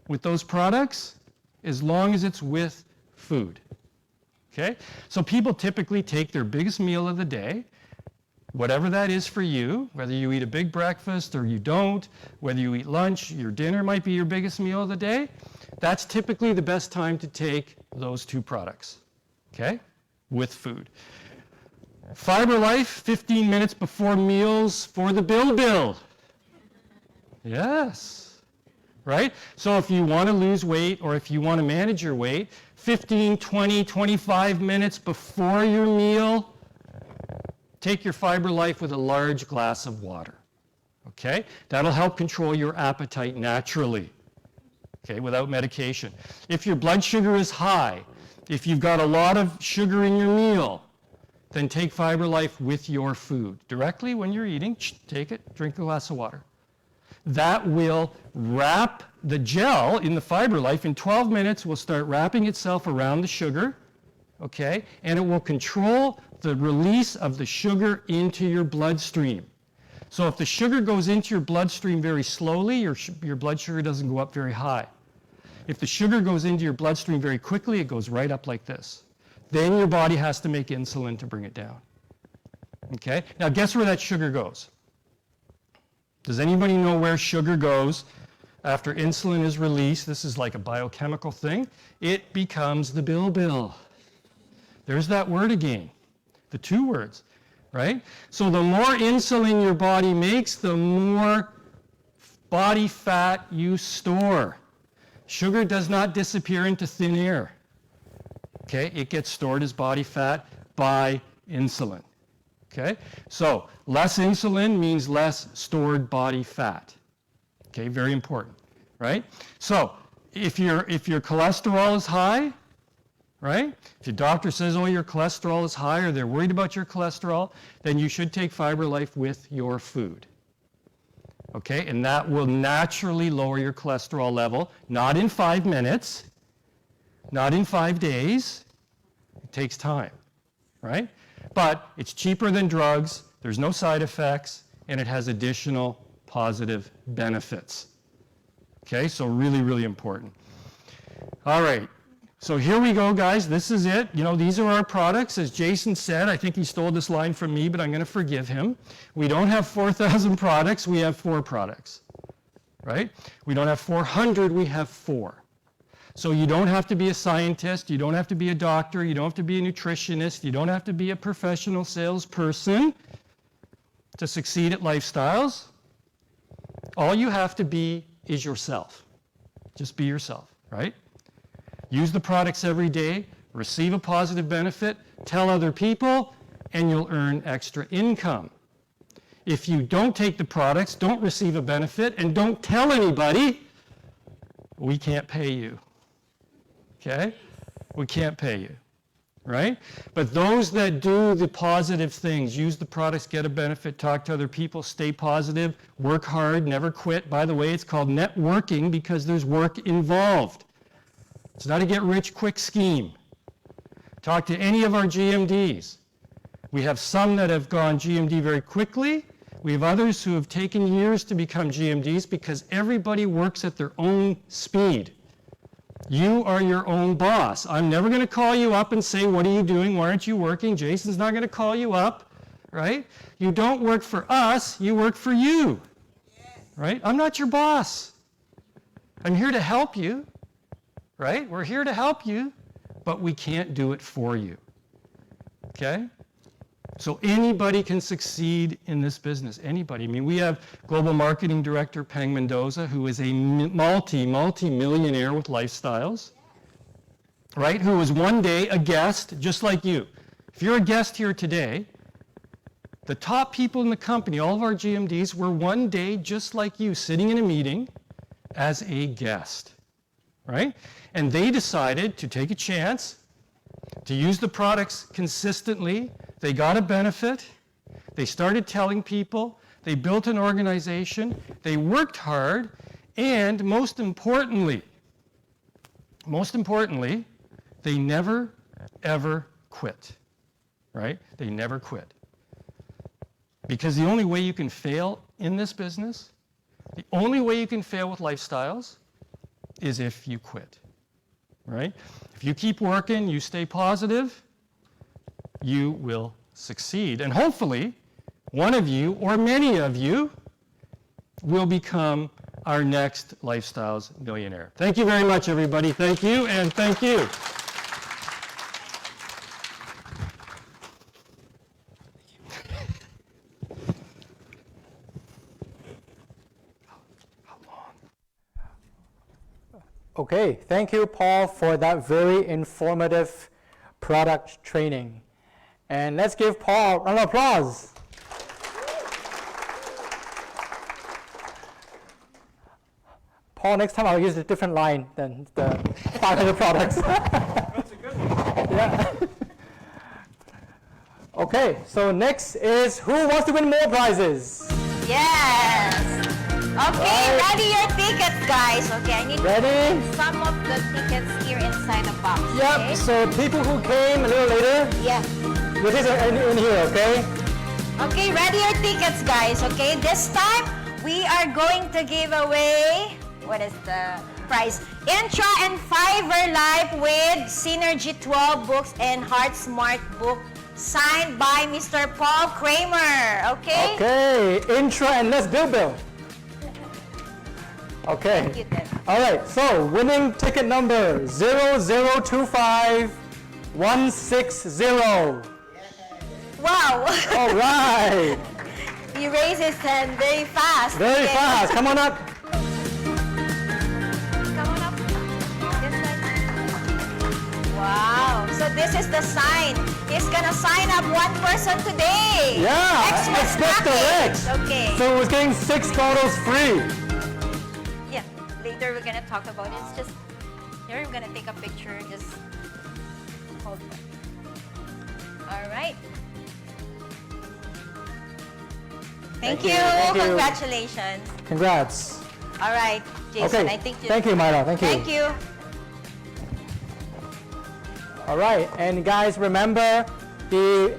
with those products, as long as it's with food. Okay? So people typically take their biggest meal of the day, whatever that is for you, whether you eat a big breakfast or you don't, whether you eat lunch, your dinner might be your biggest meal of the day, that's typically the best time to take those two products, okay, with food. Fiber Life, 15 minutes before meals for the build. Yes, right? So if you want to lose weight or if you want to manage your weight, 15, 20, 25 minutes before your meal, take your Fiber Life with a large glass of water, okay? That'll help control your appetite naturally, okay, without medication. If your blood sugar is high, if you've got a lot of sugar in your meal, then take Fiber Life with your food. Directly when you're eating, take it, drink a glass of water. That will wrap the gel in the Fiber Life. In 12 minutes, will start wrapping itself around the sugar, okay? And it will control the release of the sugar into your bloodstream. So if the sugar goes into your bloodstream very slowly, your blood sugar doesn't go up very high. If the sugar goes into your bloodstream very quickly, it goes right up like this. Then your body has to make insulin to bring it down. Okay? Now guess where that sugar goes? Does anybody know where sugar goes after insulin is released? This is like a biochemical thing. It becomes the bilbil. There's that word again. The two words, right? So the more insulin your body makes, the more body fat you store. Sugar does not disappear into thin air. Okay? It gets stored as body fat by insulin. Okay? So less insulin means less stored body fat. Okay? Very important, right? So if your cholesterol is high, right? If your doctor says, oh, your cholesterol is high, or they're worried about your cholesterol, then you should take FiberLife with your food. Okay, and that will naturally lower your cholesterol level, not in 5 minutes, not in 5 days. It takes time, right? But it's cheaper than drugs, there's no side effects, and it has additional positive benefits. Okay, so really, really important. All right, so here we go, guys. This is it. You know, these are our products. As Jason said, I think he stole this line from me, but I'm going to forgive him. We don't have 4,000 products. We have 4 products, right? We don't have 400. We have 4. So you don't have to be a scientist. You don't have to be a doctor. You don't have to be a nutritionist. You don't have to be a professional salesperson to succeed at Lifestyles. All you have to be is yourself. Just be yourself, right? Use the products every day, receive a positive benefit, tell other people, and you'll earn extra income. If you don't take the products, don't receive a benefit, and don't tell anybody, we can't pay you. Okay? We can't pay you, right? But those that do the positive things, use the products, get a benefit, talk to other people, stay positive, work hard, never quit. By the way, it's called networking because there's work involved. It's not a get-rich-quick scheme. Talk to any of our GMDs. We have some that have gone GMD very quickly. We have others who have taken years to become GMDs because everybody works at their own speed. You are your own boss. I'm never going to call you up and say, what are you doing? Why aren't you working? Jason's not going to call you up, right? You don't work for us. You work for you, right? I'm not your boss. I'm here to help you. Right? We're here to help you, but we can't do it for you. Okay? So anybody can succeed in this business. Anybody. I mean, we have Global Marketing Director Peng Mendoza, who is a multi-millionaire with Lifestyles, right? Who was one day a guest just like you. If you're a guest here today, the top people in the company, all of our GMDs, were one day just like you, sitting in a meeting as a guest. Right? And they decided to take a chance, to use the products consistently. They got a benefit. They started telling people. They built an organization. They worked hard. And most importantly, they never, ever quit. Right? They never quit. Because the only way you can fail in this business, the only way you can fail with Lifestyles, is if you quit, right? If you keep working, you stay positive, you will succeed. And hopefully, one of you or many of you will become our next Lifestyles millionaire. Thank you very much, everybody. Thank you, and thank you. Okay, thank you, Paul, for that very informative product training. And let's give Paul a round of applause. Paul, next time I'll use a different line than the 500 products. That's a good one. Yeah. Okay, so next is who wants to win more prizes? Yes. Okay, ready your tickets, guys. Okay, I need Ready? some of the tickets here inside the box. Yep, Okay? so people who came a little later, Yeah. this is in here, okay? Okay, ready your tickets, guys. Okay, this time we are going to give away, what is the prize? Intra and FiberLife with Synergy 12 books and Heart Smart book signed by Mr. Paul Kramer. Okay? Okay, intro and let's Bill. Okay. Thank you, Ted. All right, so winning ticket number 0025160. Wow. All right. He raised his hand very fast. Very Okay. fast. Come on up. Come on up. This way. Wow. So this is the sign. He's gonna sign up one person today. Yeah, Xmas expect the package. Rex. Okay. So we're getting 6 photos free. Yeah. Later we're gonna talk about it. It's just here we're gonna take a picture. Just Hold on. All right. Thank Thank you, you. thank you. Congratulations. Congrats. All right, Jason, Okay. I think you. Thank you, Myla. Thank you. Thank you. All right, and guys, remember the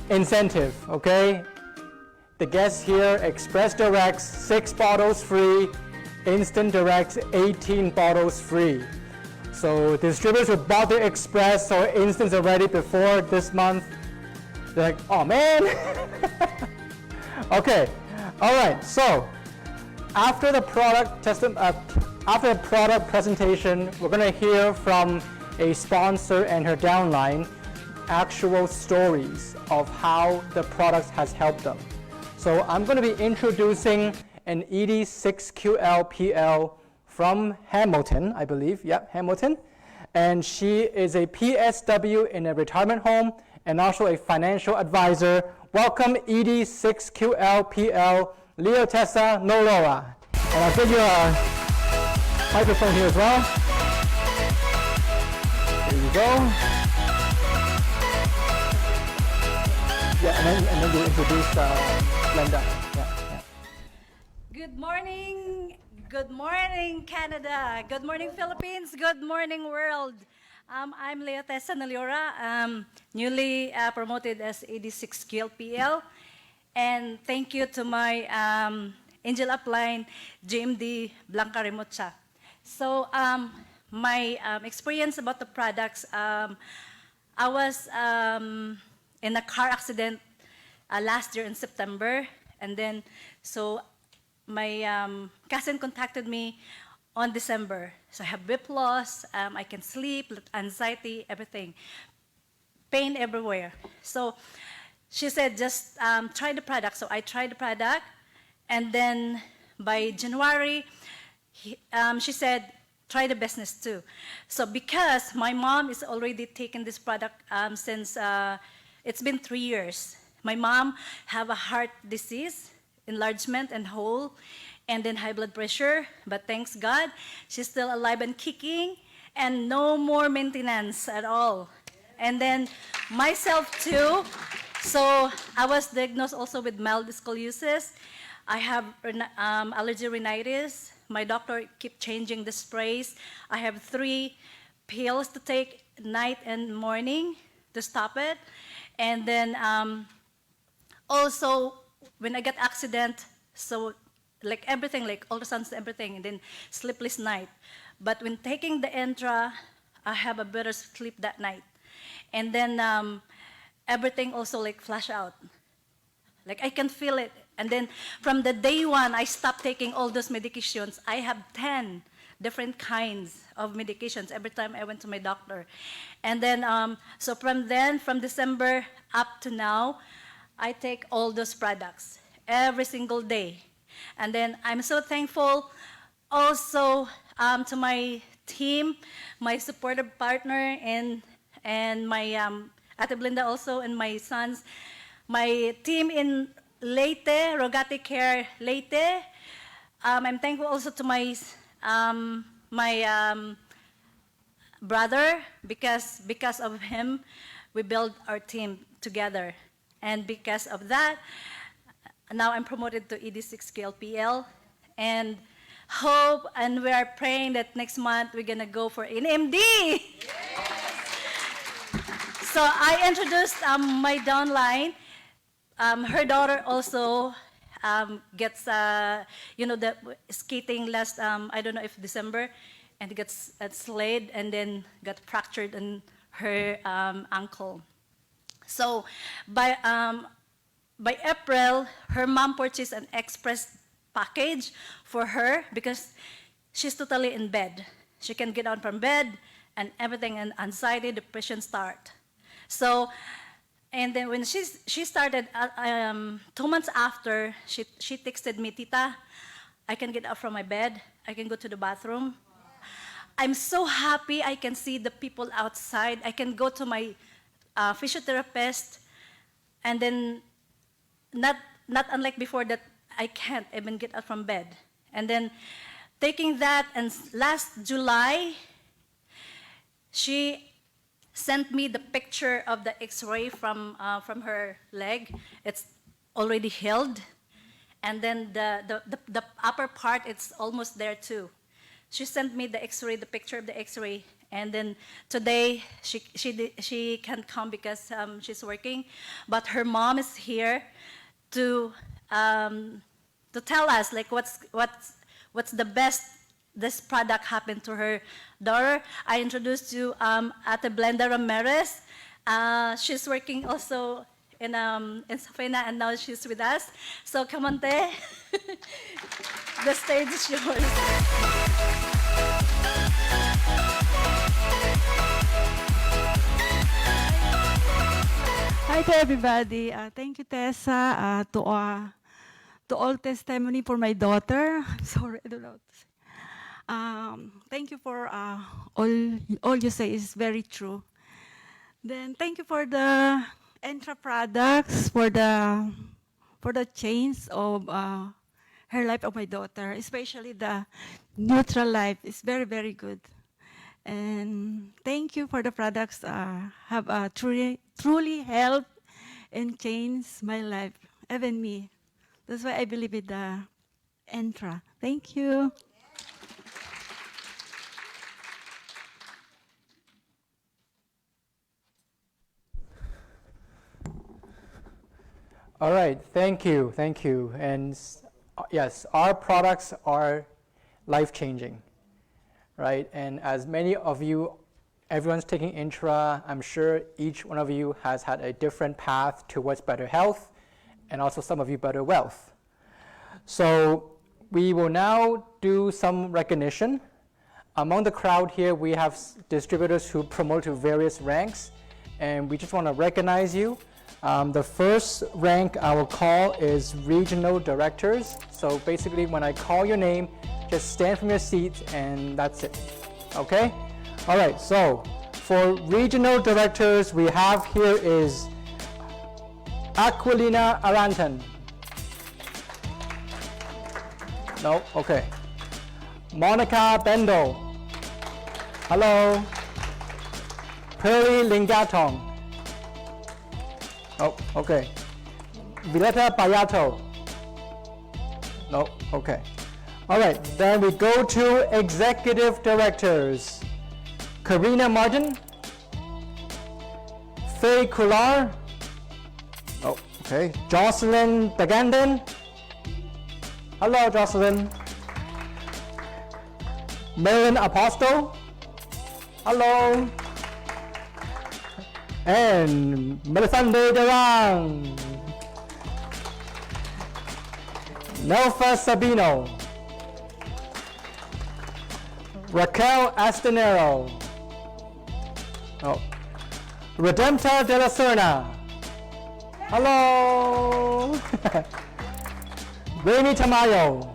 incentive, okay? The guests here, Express Directs, 6 bottles free, Instant Directs, 18 bottles free. So distributors who bought the Express or Instants already before this month, they're like, oh man. Okay, all right, so after the product presentation, we're gonna hear from a sponsor and her downline actual stories of how the product has helped them. So I'm going to be introducing an ED6QLPL from Hamilton, I believe. Yep, Hamilton. And she is a PSW in a retirement home and also a financial advisor. Welcome ED6QLPL, Leo Tessa Nolora. And I'll give you a microphone here as well. There you go. Yeah, and then you introduce Glenda. Yeah. Good morning, Canada. Good morning, Philippines. Good morning, world. I'm Leo Tessa Nolora, newly promoted as AD6 KLPL. And thank you to my angel upline, GMD Blanca Remocha. So my experience about the products, I was in a car accident last year in September, and then so my cousin contacted me on December. So I have whip loss, I can sleep, anxiety, everything, pain everywhere. So she said, just try the product. So I tried the product, and then by January, she said, try the business too. So because my mom is already taking this product since it's been 3 years. My mom have a heart disease, enlargement and hole, and then high blood pressure. But thanks God, she's still alive and kicking, and no more maintenance at all. And then myself too. So I was diagnosed also with mild scoliosis. I have allergy rhinitis. My doctor keep changing the sprays. I have 3 pills to take night and morning to stop it. And then also, when I get accident, so like everything, like ultrasounds, everything, and then sleepless night. But when taking the Entra, I have a better sleep that night. And then everything also like flash out. Like I can feel it. And then from the day 1, I stopped taking all those medications. I have 10 different kinds of medications every time I went to my doctor. And then, so from December up to now, I take all those products every single day. And then I'm so thankful also to my team, my supportive partner, and my Ate Blinda also, and my sons, my team in Leyte, Rogati Care Leyte. I'm thankful also to my brother, because of him, we build our team together. And because of that, now I'm promoted to ED6 KLPL, and hope, and we are praying that next month we're gonna go for an MD. Yes. So I introduced my downline. Her daughter also gets, the skating last, I don't know if December, and gets slayed and then got fractured in her ankle. So by April, her mom purchased an express package for her because she's totally in bed. She can get out from bed and everything, and anxiety, depression start. So, and then when she started, 2 months after, she texted me, Tita, I can get up from my bed, I can go to the bathroom. I'm so happy I can see the people outside. I can go to my physiotherapist, and then not unlike before that I can't even get up from bed. And then taking that, and last July, she sent me the picture of the X-ray from her leg. It's already healed, and then the upper part, it's almost there too. She sent me the X-ray, the picture of the X-ray, and then today she can't come because she's working, but her mom is here to tell us like what's the best this product happened to her daughter. I introduced you Ate Blenda Ramirez. She's working also in Safena, and now she's with us. So come on, Te. The stage is yours. Hi to everybody. Thank you, Tessa, to all testimony for my daughter. I'm sorry, I don't know what to say. Thank you for all you say is very true. Then thank you for the Entra products, for the change of her life of my daughter, especially the neutral life. It's very, very good. And thank you for the products have truly helped and changed my life, even me. That's why I believe in the Entra. Thank you. All right, thank you. And yes, our products are life-changing, right? And as many of you, everyone's taking Intra, I'm sure each one of you has had a different path towards better health, and also some of you better wealth. So we will now do some recognition. Among the crowd here, we have distributors who promote to various ranks, and we just want to recognize you. The first rank I will call is regional directors. So basically, when I call your name, just stand from your seat and that's it. Okay? All right, so for regional directors, we have here is Aquilina Arantan. No? Okay. Monica Bendo. Hello. Perry Lingatong. Oh, okay. Violeta Bayato. No, okay. All right, then we go to executive directors. Karina Martin. Faye Kular. Oh, okay. Jocelyn Daganden. Hello, Jocelyn. Marilyn Apostle. Hello. And Melisande Darang. Nelfa Sabino. Raquel Astenero. Oh. Redempta de la Serna. Hello. Raimi Tamayo.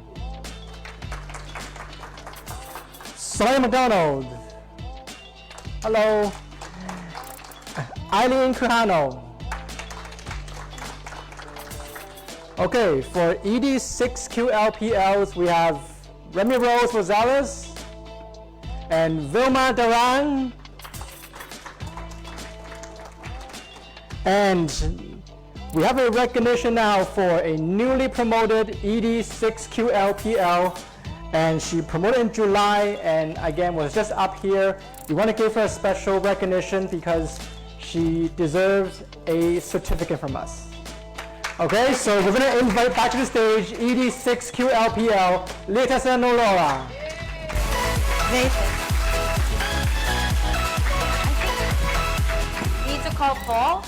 Soy McDonald. Hello. Eileen Cujano. Okay, for ED6QLPLs, we have Remy Rose Rosales and Vilma Duran. And we have a recognition now for a newly promoted ED6QLPL, and she promoted in July and again was just up here. We want to give her a special recognition because she deserves a certificate from us. Okay, so we're going to invite back to the stage ED6QLPL, Letessa Nolora. Need to call Paul.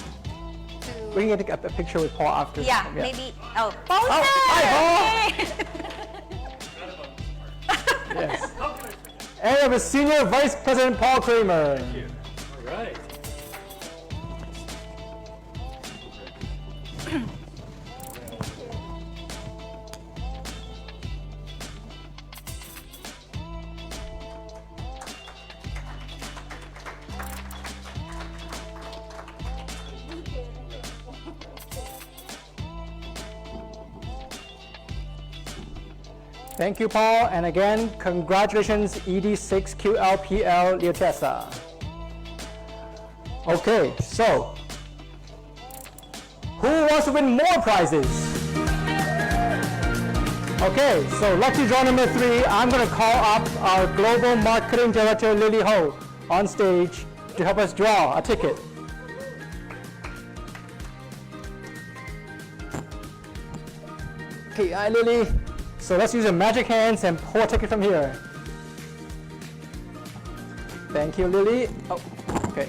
We can get a picture with Paul after. Yeah, maybe. Oh, Paul! Oh, hi, Paul! Yes. And we have a Senior Vice President Paul Kramer. Thank you. All right. Thank you, Paul. And again, congratulations, ED6QLPL Liotessa. Okay, so who wants to win more prizes? Okay, so lucky draw number 3, I'm going to call up our Global Marketing Director, Lily Ho, on stage to help us draw a ticket. Okay, hi Lily. So let's use your magic hands and pull a ticket from here. Thank you, Lily. Oh, okay.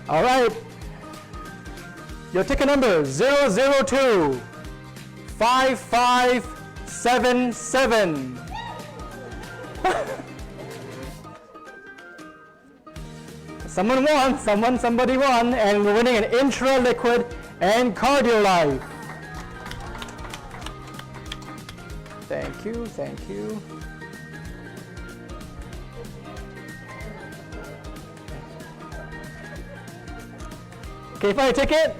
All right. Your ticket number 002 5577. Someone won, somebody won, and we're winning an Intra Liquid and Cardio Life. Thank you, thank you. Can you find a ticket?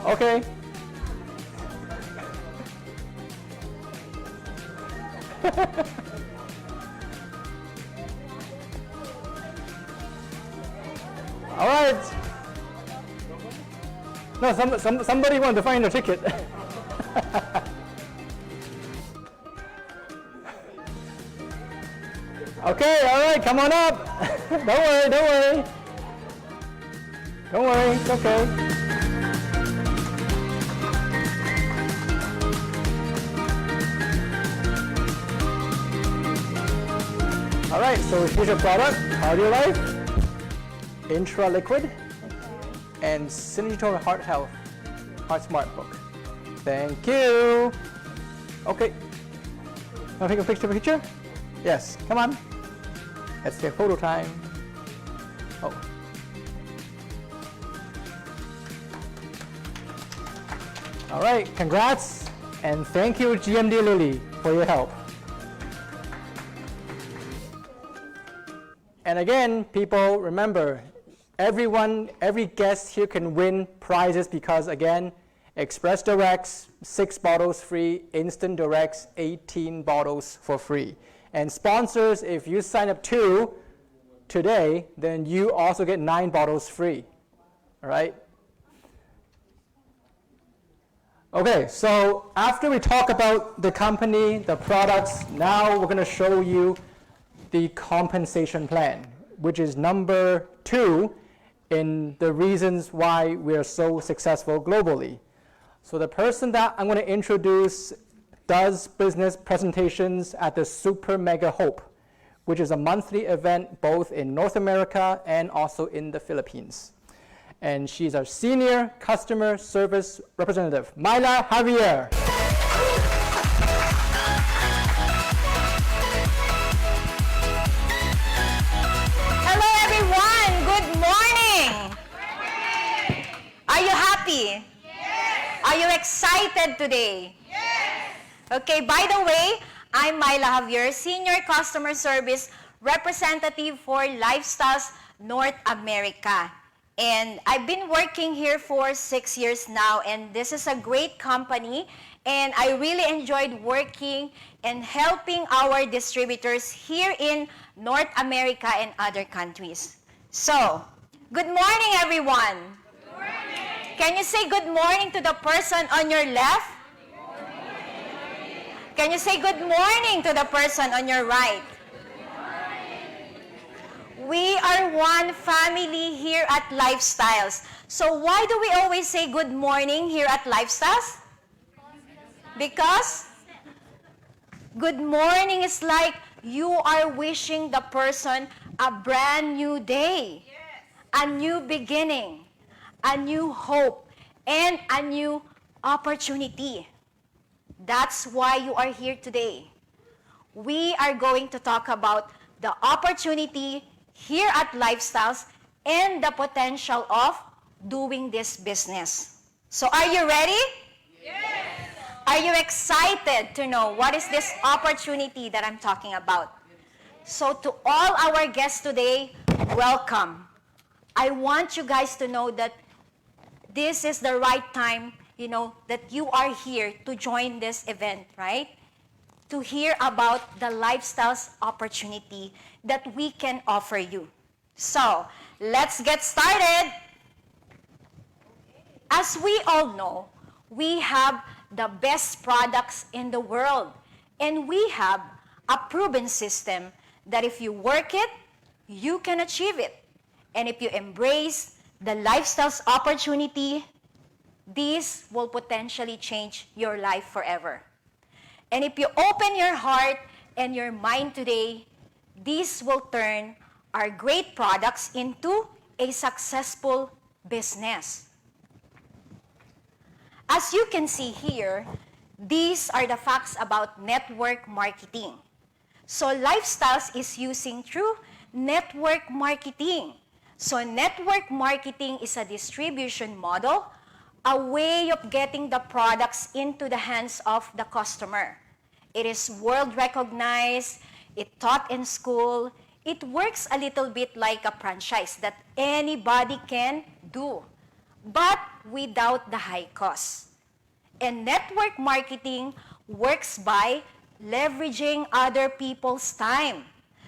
Okay. All right. No, somebody wanted to find a ticket. Okay, all right, come on up. Don't worry, don't worry. Don't worry, it's okay. All right, so here's your product, Cardio Life, Intra Liquid, and Synergy Total Heart Health, Heart Smart Book. Thank you. Okay. Want to take a picture? Yes, come on. Let's take photo time. Oh. All right, congrats, and thank you, GMD Lily, for your help. And again, people, remember, every guest here can win prizes because, again, Express Directs, 6 bottles free, Instant Directs, 18 bottles for free. And sponsors, if you sign up today, then you also get 9 bottles free, all right? Okay, so after we talk about the company, the products, now we're gonna show you the compensation plan, which is number 2 in the reasons why we're so successful globally. So the person that I'm gonna introduce does business presentations at the Super Mega Hope, which is a monthly event both in North America and also in the Philippines. And she's our Senior Customer Service Representative, Myla Javier. Hello everyone, good morning. Are you happy? Yes. Are you excited today? Okay, by the way, I'm Myla Javier, Senior Customer Service Representative for Lifestyles North America. And I've been working here for 6 years now, and this is a great company, and I really enjoyed working and helping our distributors here in North America and other countries. So, good morning everyone. Good morning. Can you say good morning to the person on your left? Can you say good morning to the person on your right? We are one family here at Lifestyles. So why do we always say good morning here at Lifestyles? Because good morning is like you are wishing the person a brand new day, a new beginning, a new hope, and a new opportunity. That's why you are here today. We are going to talk about the opportunity here at Lifestyles and the potential of doing this business. So are you ready? Yes. Are you excited to know what is this opportunity that I'm talking about? So to all our guests today, welcome. I want you guys to know that this is the right time, that you are here to join this event, right? to hear about the lifestyles opportunity that we can offer you. So, let's get started. As we all know, we have the best products in the world, and we have a proven system that if you work it, you can achieve it. And if you embrace the lifestyles opportunity, this will potentially change your life forever. And if you open your heart and your mind today, this will turn our great products into a successful business. As you can see here, these are the facts about network marketing. So Lifestyles is using through network marketing. So network marketing is a distribution model, a way of getting the products into the hands of the customer. It is world recognized, it taught in school, it works a little bit like a franchise that anybody can do, but without the high cost. And network marketing works by leveraging other people's time.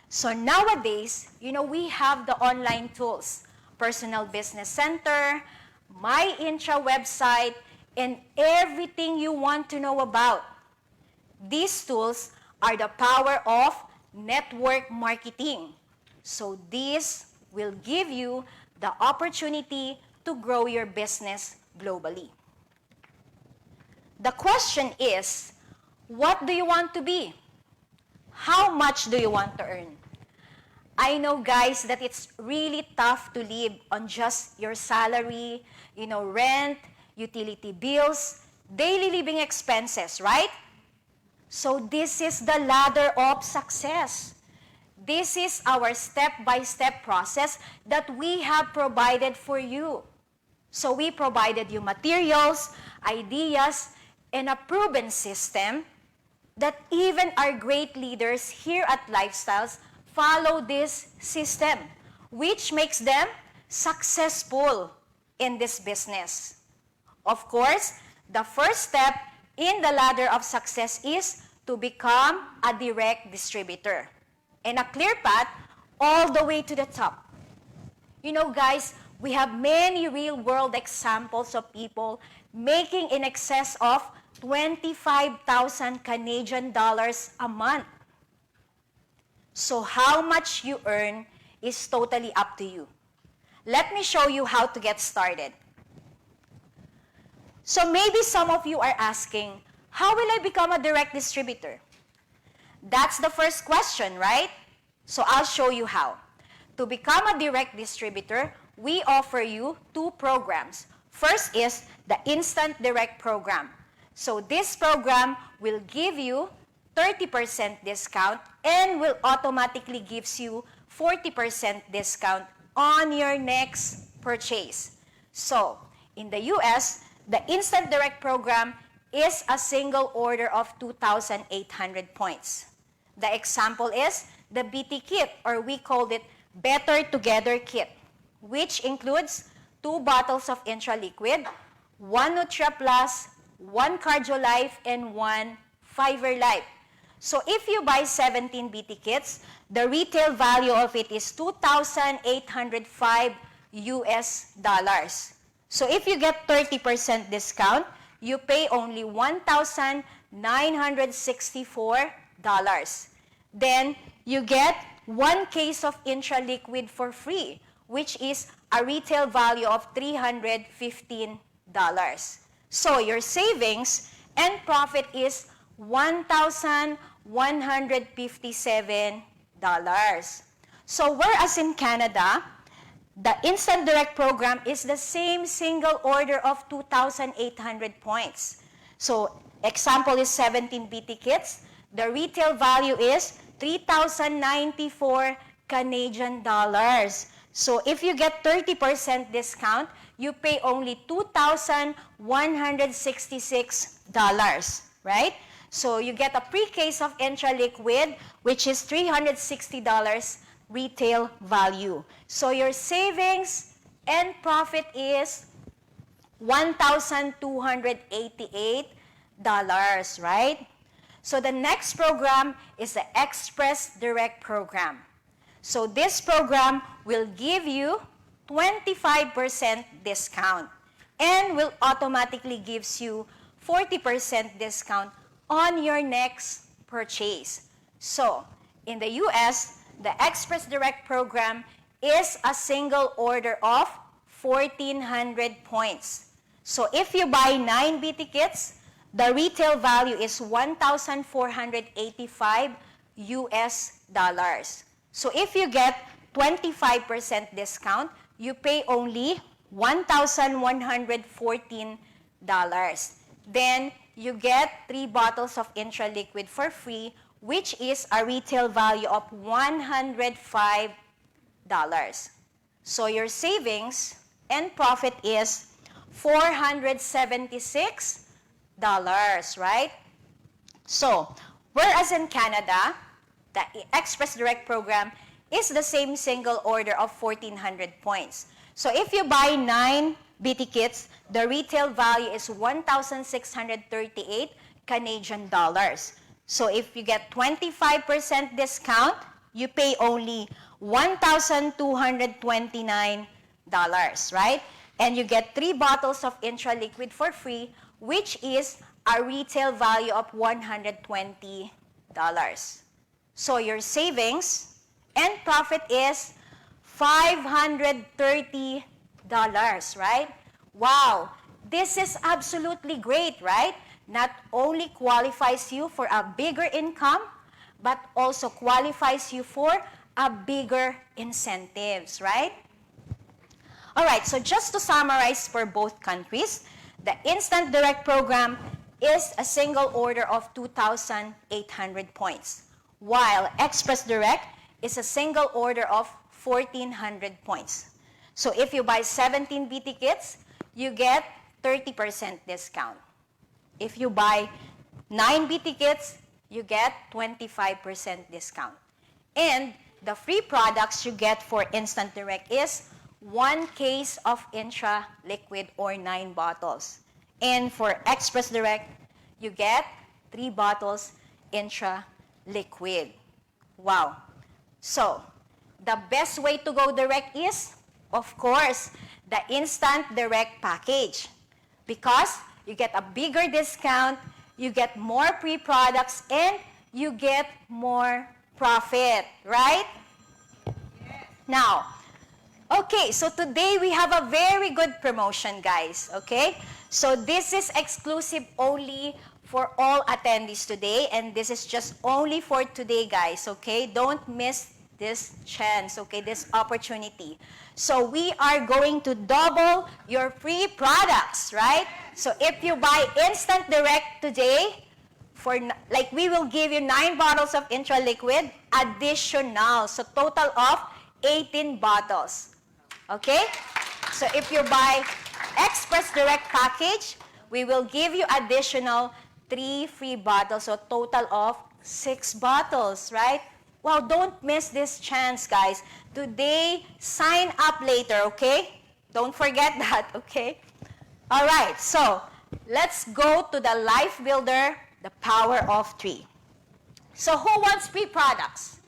So nowadays, we have the online tools, Personal Business Center, My Intra website, and everything you want to know about. These tools are the power of network marketing. So this will give you the opportunity to grow your business globally. The question is, what do you want to be? How much do you want to earn? I know, guys, that it's really tough to live on just your salary, rent, utility bills, daily living expenses, right? So this is the ladder of success. This is our step-by-step process that we have provided for you. So we provided you materials, ideas, and a proven system that even our great leaders here at Lifestyles follow this system, which makes them successful in this business. Of course, the first step in the ladder of success is to become a direct distributor and a clear path all the way to the top. Guys, we have many real-world examples of people making in excess of 25,000 Canadian dollars a month. So how much you earn is totally up to you. Let me show you how to get started. So maybe some of you are asking, how will I become a direct distributor? That's the first question, right? So I'll show you how. To become a direct distributor, we offer you two programs. First is the Instant Direct program. So this program will give you 30% discount and will automatically gives you 40% discount on your next purchase. So, in the US, the Instant Direct program is a single order of 2,800 points. The example is the BT kit, or we called it Better Together kit, which includes 2 bottles of Intra Liquid, 1 Nutria Plus, 1 Cardio Life, and 1 Fiber Life. So if you buy 17 BT kits, the retail value of it is $2,805 US dollars. So if you get 30% discount, you pay only $1,964. Then you get 1 case of Intra Liquid for free, which is a retail value of $315. So your savings and profit is $1,157. So whereas in Canada, the Instant Direct program is the same single order of 2,800 points. So example is 17 BT kits. The retail value is 3,094 Canadian dollars. So if you get 30% discount, you pay only $2,166, right? So you get a pre-case of Intra Liquid, which is $360 retail value. So your savings and profit is $1,288, right? So the next program is the Express Direct program. So this program will give you 25% discount and will automatically gives you 40% discount on your next purchase. So in the US, the Express Direct program is a single order of 1,400 points. So if you buy 9 B tickets, the retail value is $1,485 US dollars. So if you get 25% discount, you pay only $1,114. Then you get 3 bottles of Intra Liquid for free, which is a retail value of $105. So your savings and profit is $476, right? So, whereas in Canada, the Express Direct program is the same single order of 1,400 points. So if you buy 9 B tickets, the retail value is 1,638 Canadian dollars. So if you get 25% discount, you pay only $1,229, right? And you get 3 bottles of Intra Liquid for free, which is a retail value of $120. So your savings and profit is $530, right? Wow, this is absolutely great, right? Not only qualifies you for a bigger income, but also qualifies you for a bigger incentives, right? All right, so just to summarize for both countries, the Instant Direct program is a single order of 2,800 points, while Express Direct is a single order of 1,400 points. So if you buy 17 B tickets, you get 30% discount. If you buy 9 B tickets, you get 25% discount. And the free products you get for Instant Direct is 1 case of Intra Liquid or 9 bottles. And for Express Direct, you get 3 bottles Intra Liquid. Wow. So, the best way to go direct is, of course, the Instant Direct package. Because you get a bigger discount, you get more free products, and you get more profit, right? Now, okay, so today we have a very good promotion, guys, okay? So this is exclusive only for all attendees today, and this is just only for today, guys, okay? Don't miss this chance, okay, this opportunity. So we are going to double your free products, right? So if you buy Instant Direct today, we will give you 9 bottles of Intra Liquid additional, so total of 18 bottles. Okay? So if you buy Express Direct package, we will give you additional 3 free bottles, so total of 6 bottles, right? Wow, don't miss this chance, guys. Today, sign up later, okay? Don't forget that, okay? All right, so let's go to the Life Builder, the Power of 3. So who wants free products?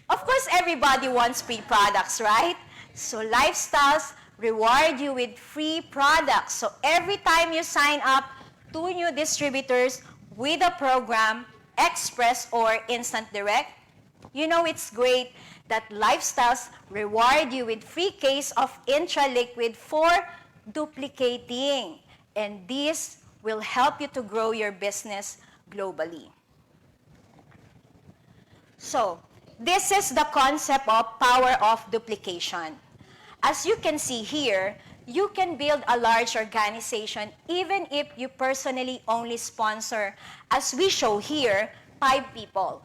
Of course, everybody wants free products, right? So Lifestyles reward you with free products. So every time you sign up 2 new distributors with a program, Express or Instant Direct, you know it's great that Lifestyles reward you with free case of Intra Liquid for duplicating. And this will help you to grow your business globally. So, this is the concept of power of duplication. As you can see here, you can build a large organization even if you personally only sponsor, as we show here, 5 people.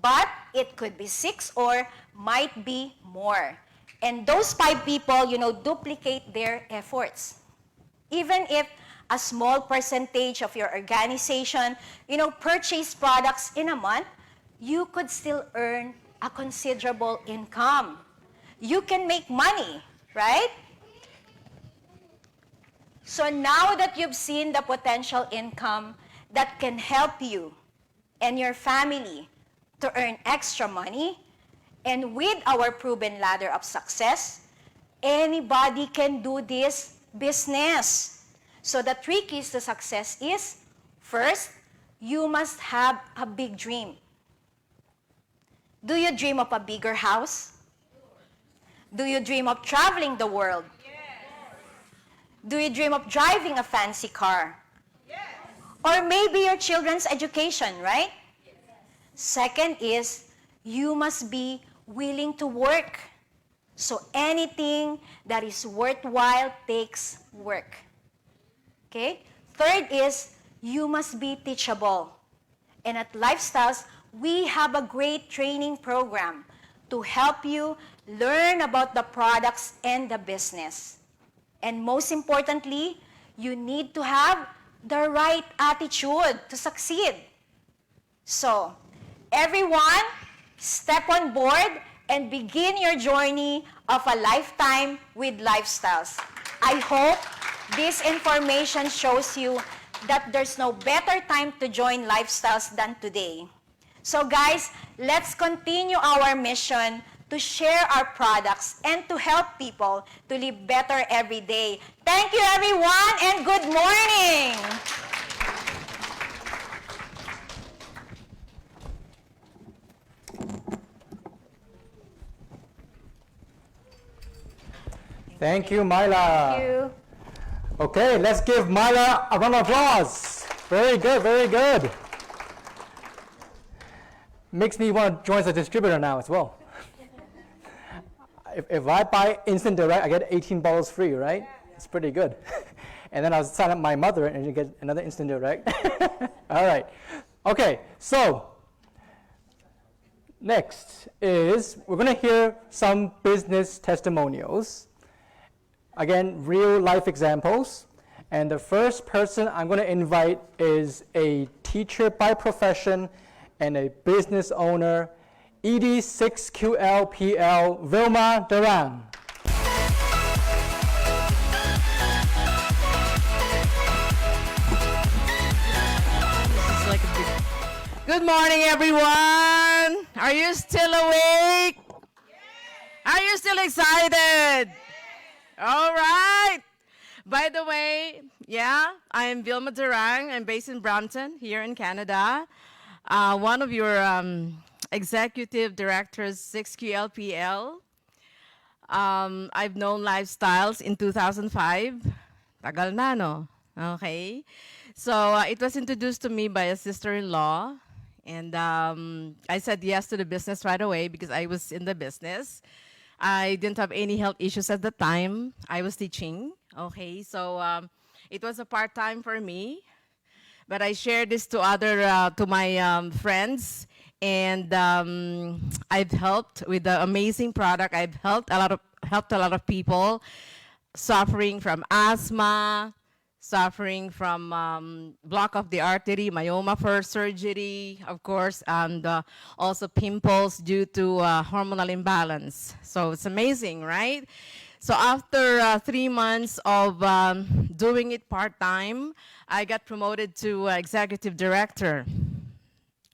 But it could be 6 or might be more. And those 5 people, duplicate their efforts. Even if a small percentage of your organization, purchase products in a month, you could still earn a considerable income. You can make money, right? So now that you've seen the potential income that can help you and your family to earn extra money. And with our proven ladder of success, anybody can do this business. So the 3 keys to success is, first, you must have a big dream. Do you dream of a bigger house? Do you dream of traveling the world? Do you dream of driving a fancy car? Or maybe your children's education, right? Second is, you must be willing to work. So anything that is worthwhile takes work. Okay? Third is, you must be teachable. And at Lifestyles, we have a great training program to help you learn about the products and the business. And most importantly, you need to have the right attitude to succeed. So, everyone, step on board and begin your journey of a lifetime with Lifestyles. I hope this information shows you that there's no better time to join Lifestyles than today. So guys, let's continue our mission to share our products and to help people to live better every day. Thank you everyone and good morning! Thank you, Myla. Thank you. Okay, let's give Myla a round of applause. Very good, very good. Makes me want to join as a distributor now as well. If I buy Instant Direct, I get 18 bottles free, right? It's pretty good. And then I'll sign up my mother and you get another Instant Direct. All right. Okay, so next is we're going to hear some business testimonials. Again, real life examples. And the first person I'm going to invite is a teacher by profession and a business owner, ED6QLPL, Vilma Duran. Good morning, everyone. Are you still awake? Are you still excited? All right. By the way, I am Vilma Durang. I'm based in Brampton, here in Canada. One of your executive directors, 6QLPL. I've known Lifestyles in 2005. Tagal na, no? Okay. So it was introduced to me by a sister-in-law. And I said yes to the business right away because I was in the business. I didn't have any health issues at the time. I was teaching. Okay, so it was a part-time for me. But I shared this to my friends. And I've helped with the amazing product. I've helped a lot of people suffering from asthma, suffering from block of the artery, myoma for surgery, of course, and also pimples due to hormonal imbalance. So it's amazing, right? So after 3 months of doing it part-time, I got promoted to executive director.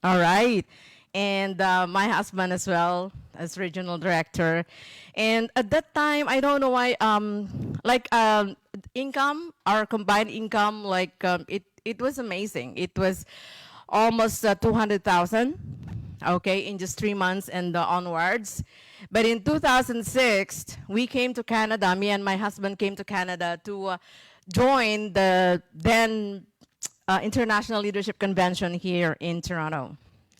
All right. And my husband as well as regional director. And at that time, I don't know why, income, our combined income, it was amazing. It was almost 200,000, okay, in just 3 months and onwards. But in 2006, we came to Canada, me and my husband came to Canada to join the then International Leadership Convention here in Toronto.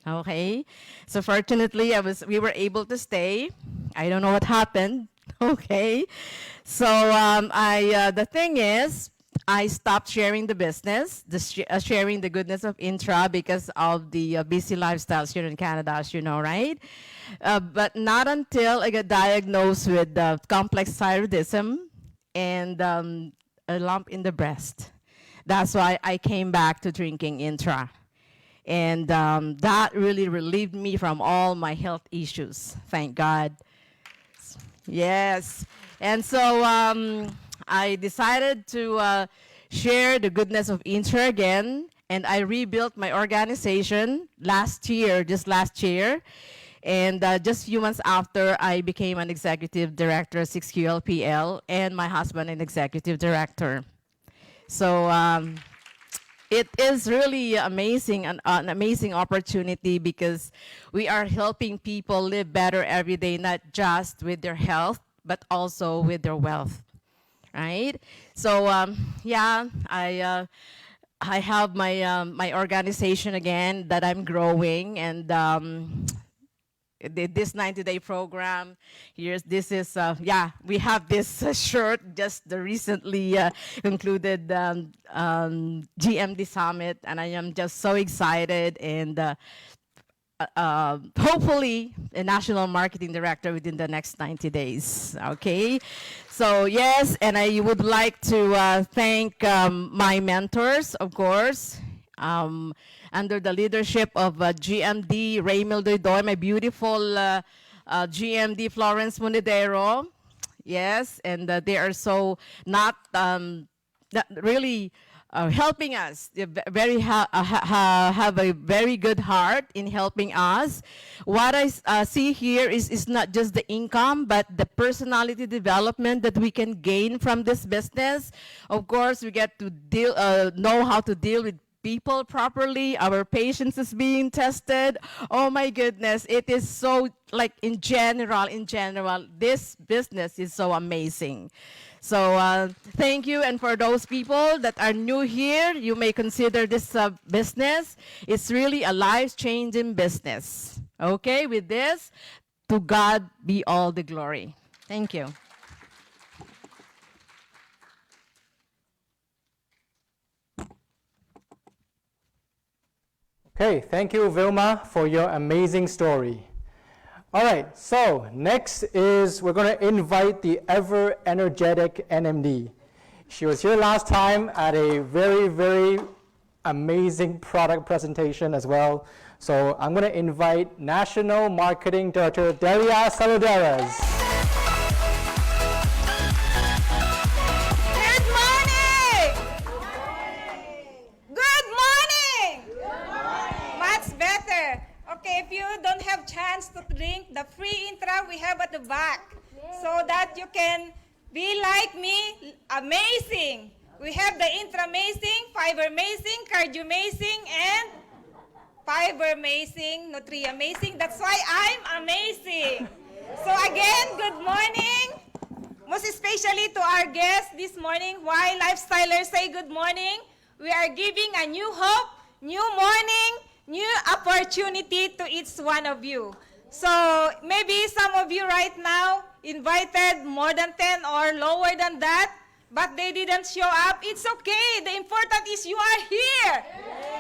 Okay, so fortunately, we were able to stay. I don't know what happened. Okay, so the thing is, I stopped sharing the business, sharing the goodness of Intra because of the busy lifestyles here in Canada, as you know, right? But not until I got diagnosed with complex thyroidism and a lump in the breast. That's why I came back to drinking Intra. And that really relieved me from all my health issues, thank God. Yes, and so I decided to share the goodness of Intra again, and I rebuilt my organization just last year. And just a few months after, I became an executive director at 6QLPL, and my husband an executive director. So it is really amazing, an amazing opportunity, because we are helping people live better every day, not just with their health, but also with their wealth, right? So yeah, I have my my organization again that I'm growing, and this 90-day program. This is, yeah, we have this shirt, just the recently concluded GMD Summit, and I am just so excited, and hopefully a national marketing director within the next 90 days, okay? So yes, and I would like to thank my mentors, of course, under the leadership of GMD Raymel Doydoy, my beautiful GMD Florence Monedero. Yes, and they are so not really helping us. They have a very good heart in helping us. What I see here is not just the income, but the personality development that we can gain from this business. Of course, we get to know how to deal with people properly. Our patience is being tested. Oh my goodness, it is so, like, in general, this business is so amazing. So thank you, and for those people that are new here, you may consider this business. It's really a life-changing business. Okay, with this, to God be all the glory. Thank you. Okay, thank you, Vilma, for your amazing story. All right, so next is we're going to invite the ever energetic NMD. She was here last time at a very, very amazing product presentation as well. So I'm going to invite National Marketing Director Delia Saluderas. If you don't have chance to drink the free intra we have at the back, so that you can be like me, amazing. We have the intra amazing, fiber amazing, cardio amazing, and fiber amazing, nutri amazing. That's why I'm amazing. So again, good morning. Most especially to our guests this morning. Why Lifestylers say good morning? We are giving a new hope, new morning, new opportunity to each one of you. So maybe some of you right now invited more than 10 or lower than that, but they didn't show up. It's okay. The important is you are here.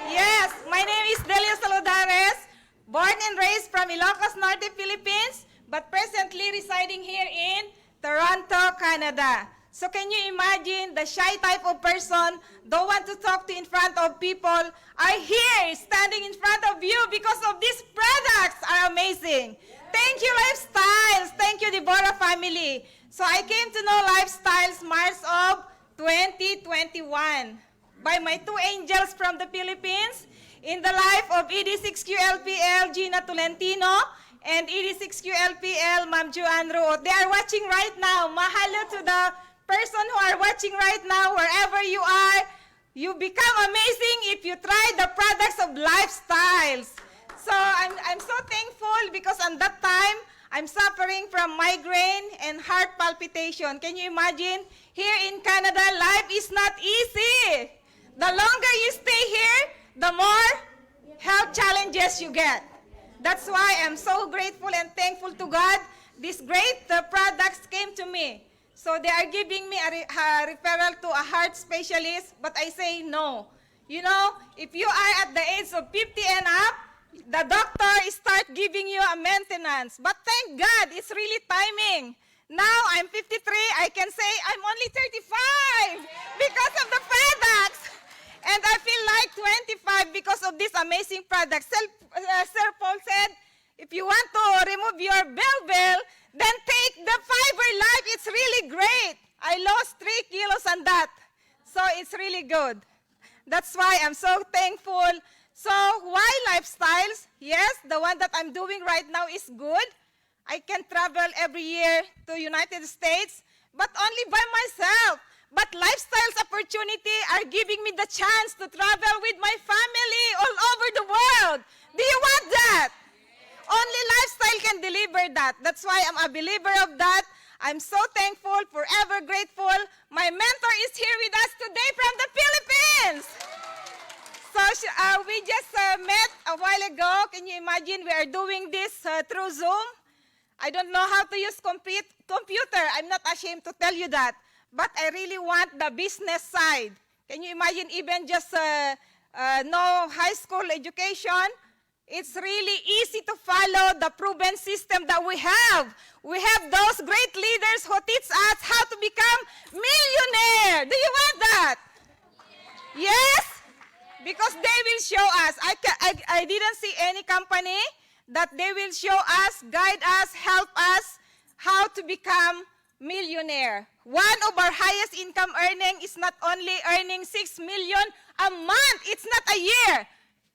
Yes, my name is Delia Saluderas, born and raised from Ilocos Norte, Philippines, but presently residing here in Toronto, Canada. So can you imagine the shy type of person, don't want to talk to in front of people, are here standing in front of you because of these products are amazing. Thank you, Lifestyles. Thank you, Deborah family. So I came to know Lifestyles March of 2021 by my two angels from the Philippines in the life of ED6QLPL Gina Tolentino and ED6QLPL Ma'am Joanne Ruot. They are watching right now. Mahalo to the person who are watching right now, wherever you are. You become amazing if you try the products of Lifestyles. So I'm so thankful because at that time, I'm suffering from migraine and heart palpitation. Can you imagine? Here in Canada, life is not easy. The longer you stay here, the more health challenges you get. That's why I'm so grateful and thankful to God. These great products came to me. So they are giving me a referral to a heart specialist, but I say no. You know, if you are at the age of 50 and up, the doctor start giving you a maintenance. But thank God, it's really timing. Now I'm 53, I can say I'm only 35 because of the products. And I feel like 25 because of these amazing products. Sir Paul said, if you want to remove your bell, then take the Fiber Life. It's really great. I lost 3 kilos on that. So it's really good. That's why I'm so thankful. So why lifestyles? Yes, the one that I'm doing right now is good. I can travel every year to United States, but only by myself. But lifestyles opportunity are giving me the chance to travel with my family all over the world. Do you want that? Only lifestyle can deliver that. That's why I'm a believer of that. I'm so thankful, forever grateful. My mentor is here with us today from the Philippines. So we just met a while ago. Can you imagine we are doing this through Zoom? I don't know how to use computer. I'm not ashamed to tell you that. But I really want the business side. Can you imagine even just no high school education? It's really easy to follow the proven system that we have. We have those great leaders who teach us how to become millionaire. Do you want that? Yes? Because they will show us. I didn't see any company that they will show us, guide us, help us how to become millionaire. One of our highest income earning is not only earning 6 million a month. It's not a year.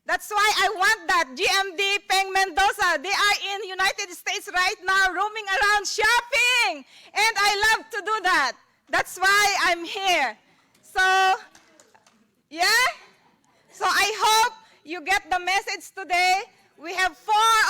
That's why I want that. GMD, Peng Mendoza, they are in United States right now roaming around shopping. And I love to do that. That's why I'm here. So, yeah? So I hope you get the message today. We have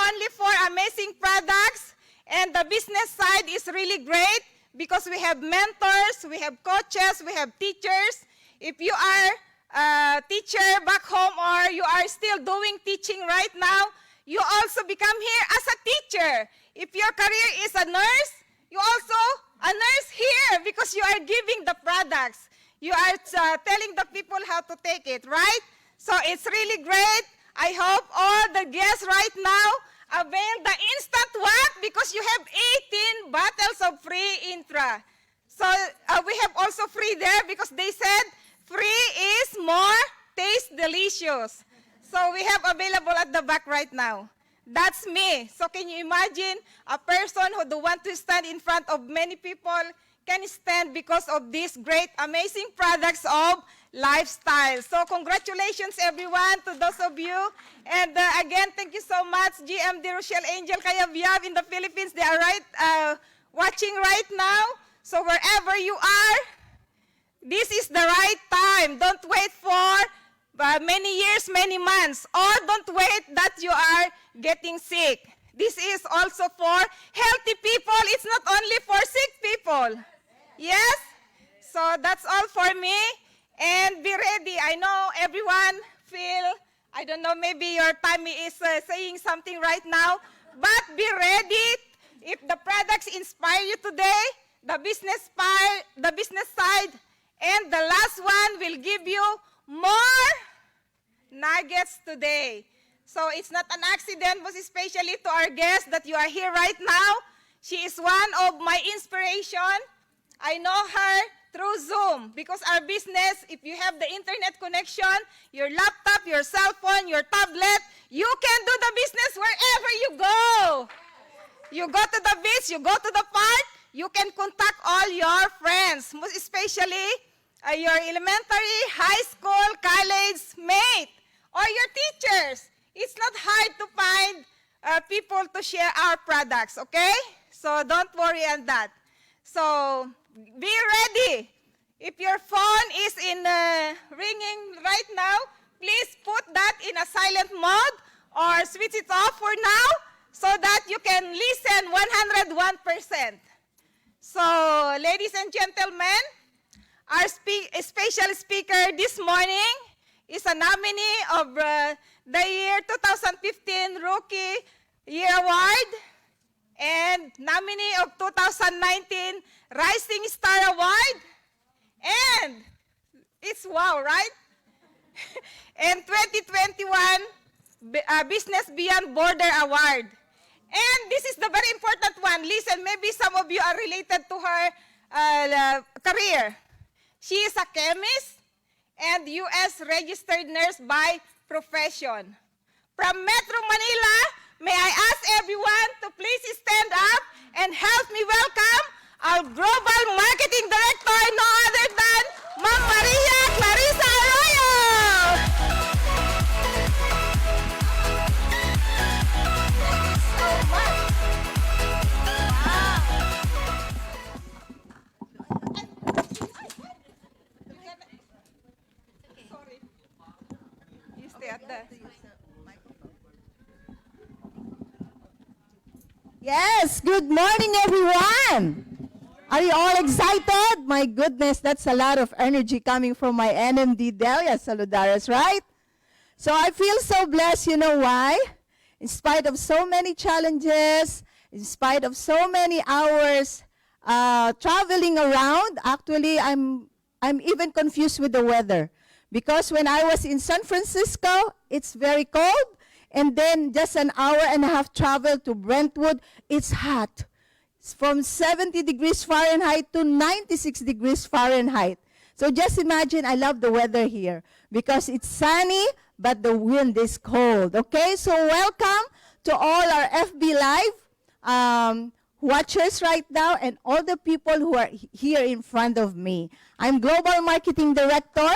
only four amazing products. And the business side is really great because we have mentors, we have coaches, we have teachers. If you are a teacher back home or you are still doing teaching right now, you also become here as a teacher. If your career is a nurse, you also a nurse here because you are giving the products. You are telling the people how to take it, right? So it's really great. I hope all the guests right now avail the instant what? Because you have 18 bottles of free Intra. So we have also free there because they said free is more taste delicious. So we have available at the back right now. That's me. So can you imagine a person who don't want to stand in front of many people can stand because of these great, amazing products of lifestyle. So congratulations everyone to those of you. And again, thank you so much, GMD Rochelle Angel Cayabyab in the Philippines. They are watching right now. So wherever you are, this is the right time. Don't wait for many years, many months. Or don't wait that you are getting sick. This is also for healthy people. It's not only for sick people. Yes? So that's all for me. And be ready. I know everyone feel, I don't know, maybe your tummy is saying something right now. But be ready. If the products inspire you today, the business side, and the last one will give you more nuggets today. So it's not an accident, most especially to our guest that you are here right now. She is one of my inspiration. I know her through Zoom because our business, if you have the internet connection, your laptop, your cell phone, your tablet, you can do the business wherever you go. You go to the beach, you go to the park, you can contact all your friends, most especially your elementary, high school, college mate, or your teachers. It's not hard to find people to share our products, okay? So don't worry on that. So be ready. If your phone is in ringing right now, please put that in a silent mode or switch it off for now so that you can listen 101%. So, ladies and gentlemen, our special speaker this morning is a nominee of the year 2015 Rookie Year Award and nominee of 2019 Rising Star Award. And it's wow, right? And 2021 Business Beyond Border Award. And this is the very important one. Listen, maybe some of you are related to her career. She is a chemist and U.S. registered nurse by profession. From Metro Manila, may I ask everyone to please stand up and help me welcome our Global Marketing Director, no other than Ma'am Maria Clarissa Arroyo. the. Yes, good morning, everyone. Are you all excited? My goodness, that's a lot of energy coming from my NMD Delia Saludares, right? So I feel so blessed, you know why? In spite of so many challenges, in spite of so many hours traveling around, actually I'm even confused with the weather. Because when I was in San Francisco, it's very cold. And then just an hour and a half travel to Brentwood, it's hot. It's from 70 degrees Fahrenheit to 96 degrees Fahrenheit. So just imagine, I love the weather here because it's sunny, but the wind is cold. Okay, so welcome to all our FB Live watchers right now and all the people who are here in front of me. I'm Global Marketing Director,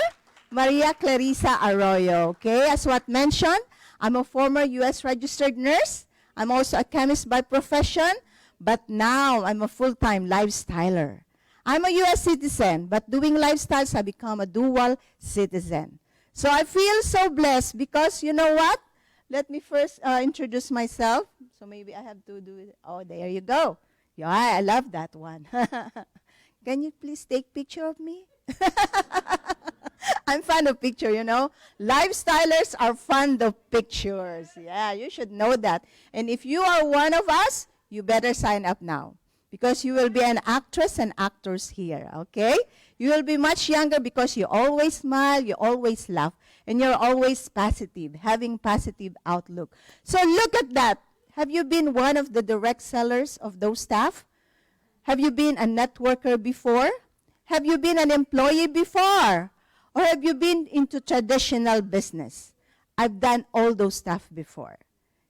Maria Clarissa Arroyo. Okay, as what mentioned, I'm a former U.S. registered nurse. I'm also a chemist by profession, but now I'm a full-time lifestyler. I'm a U.S. citizen, but doing lifestyles, I become a dual citizen. So I feel so blessed because you know what? Let me first introduce myself. So maybe I have to do it. Oh, there you go. Yeah, I love that one. Can you please take picture of me? I'm fond of picture, you know. Lifestylers are fond of pictures. Yeah, you should know that. And if you are one of us, you better sign up now because you will be an actress and actors here, okay? You will be much younger because you always smile, you always laugh, and you're always positive, having positive outlook. So look at that. Have you been one of the direct sellers of those staff? Have you been a networker before? Have you been an employee before? Or have you been into traditional business? I've done all those stuff before.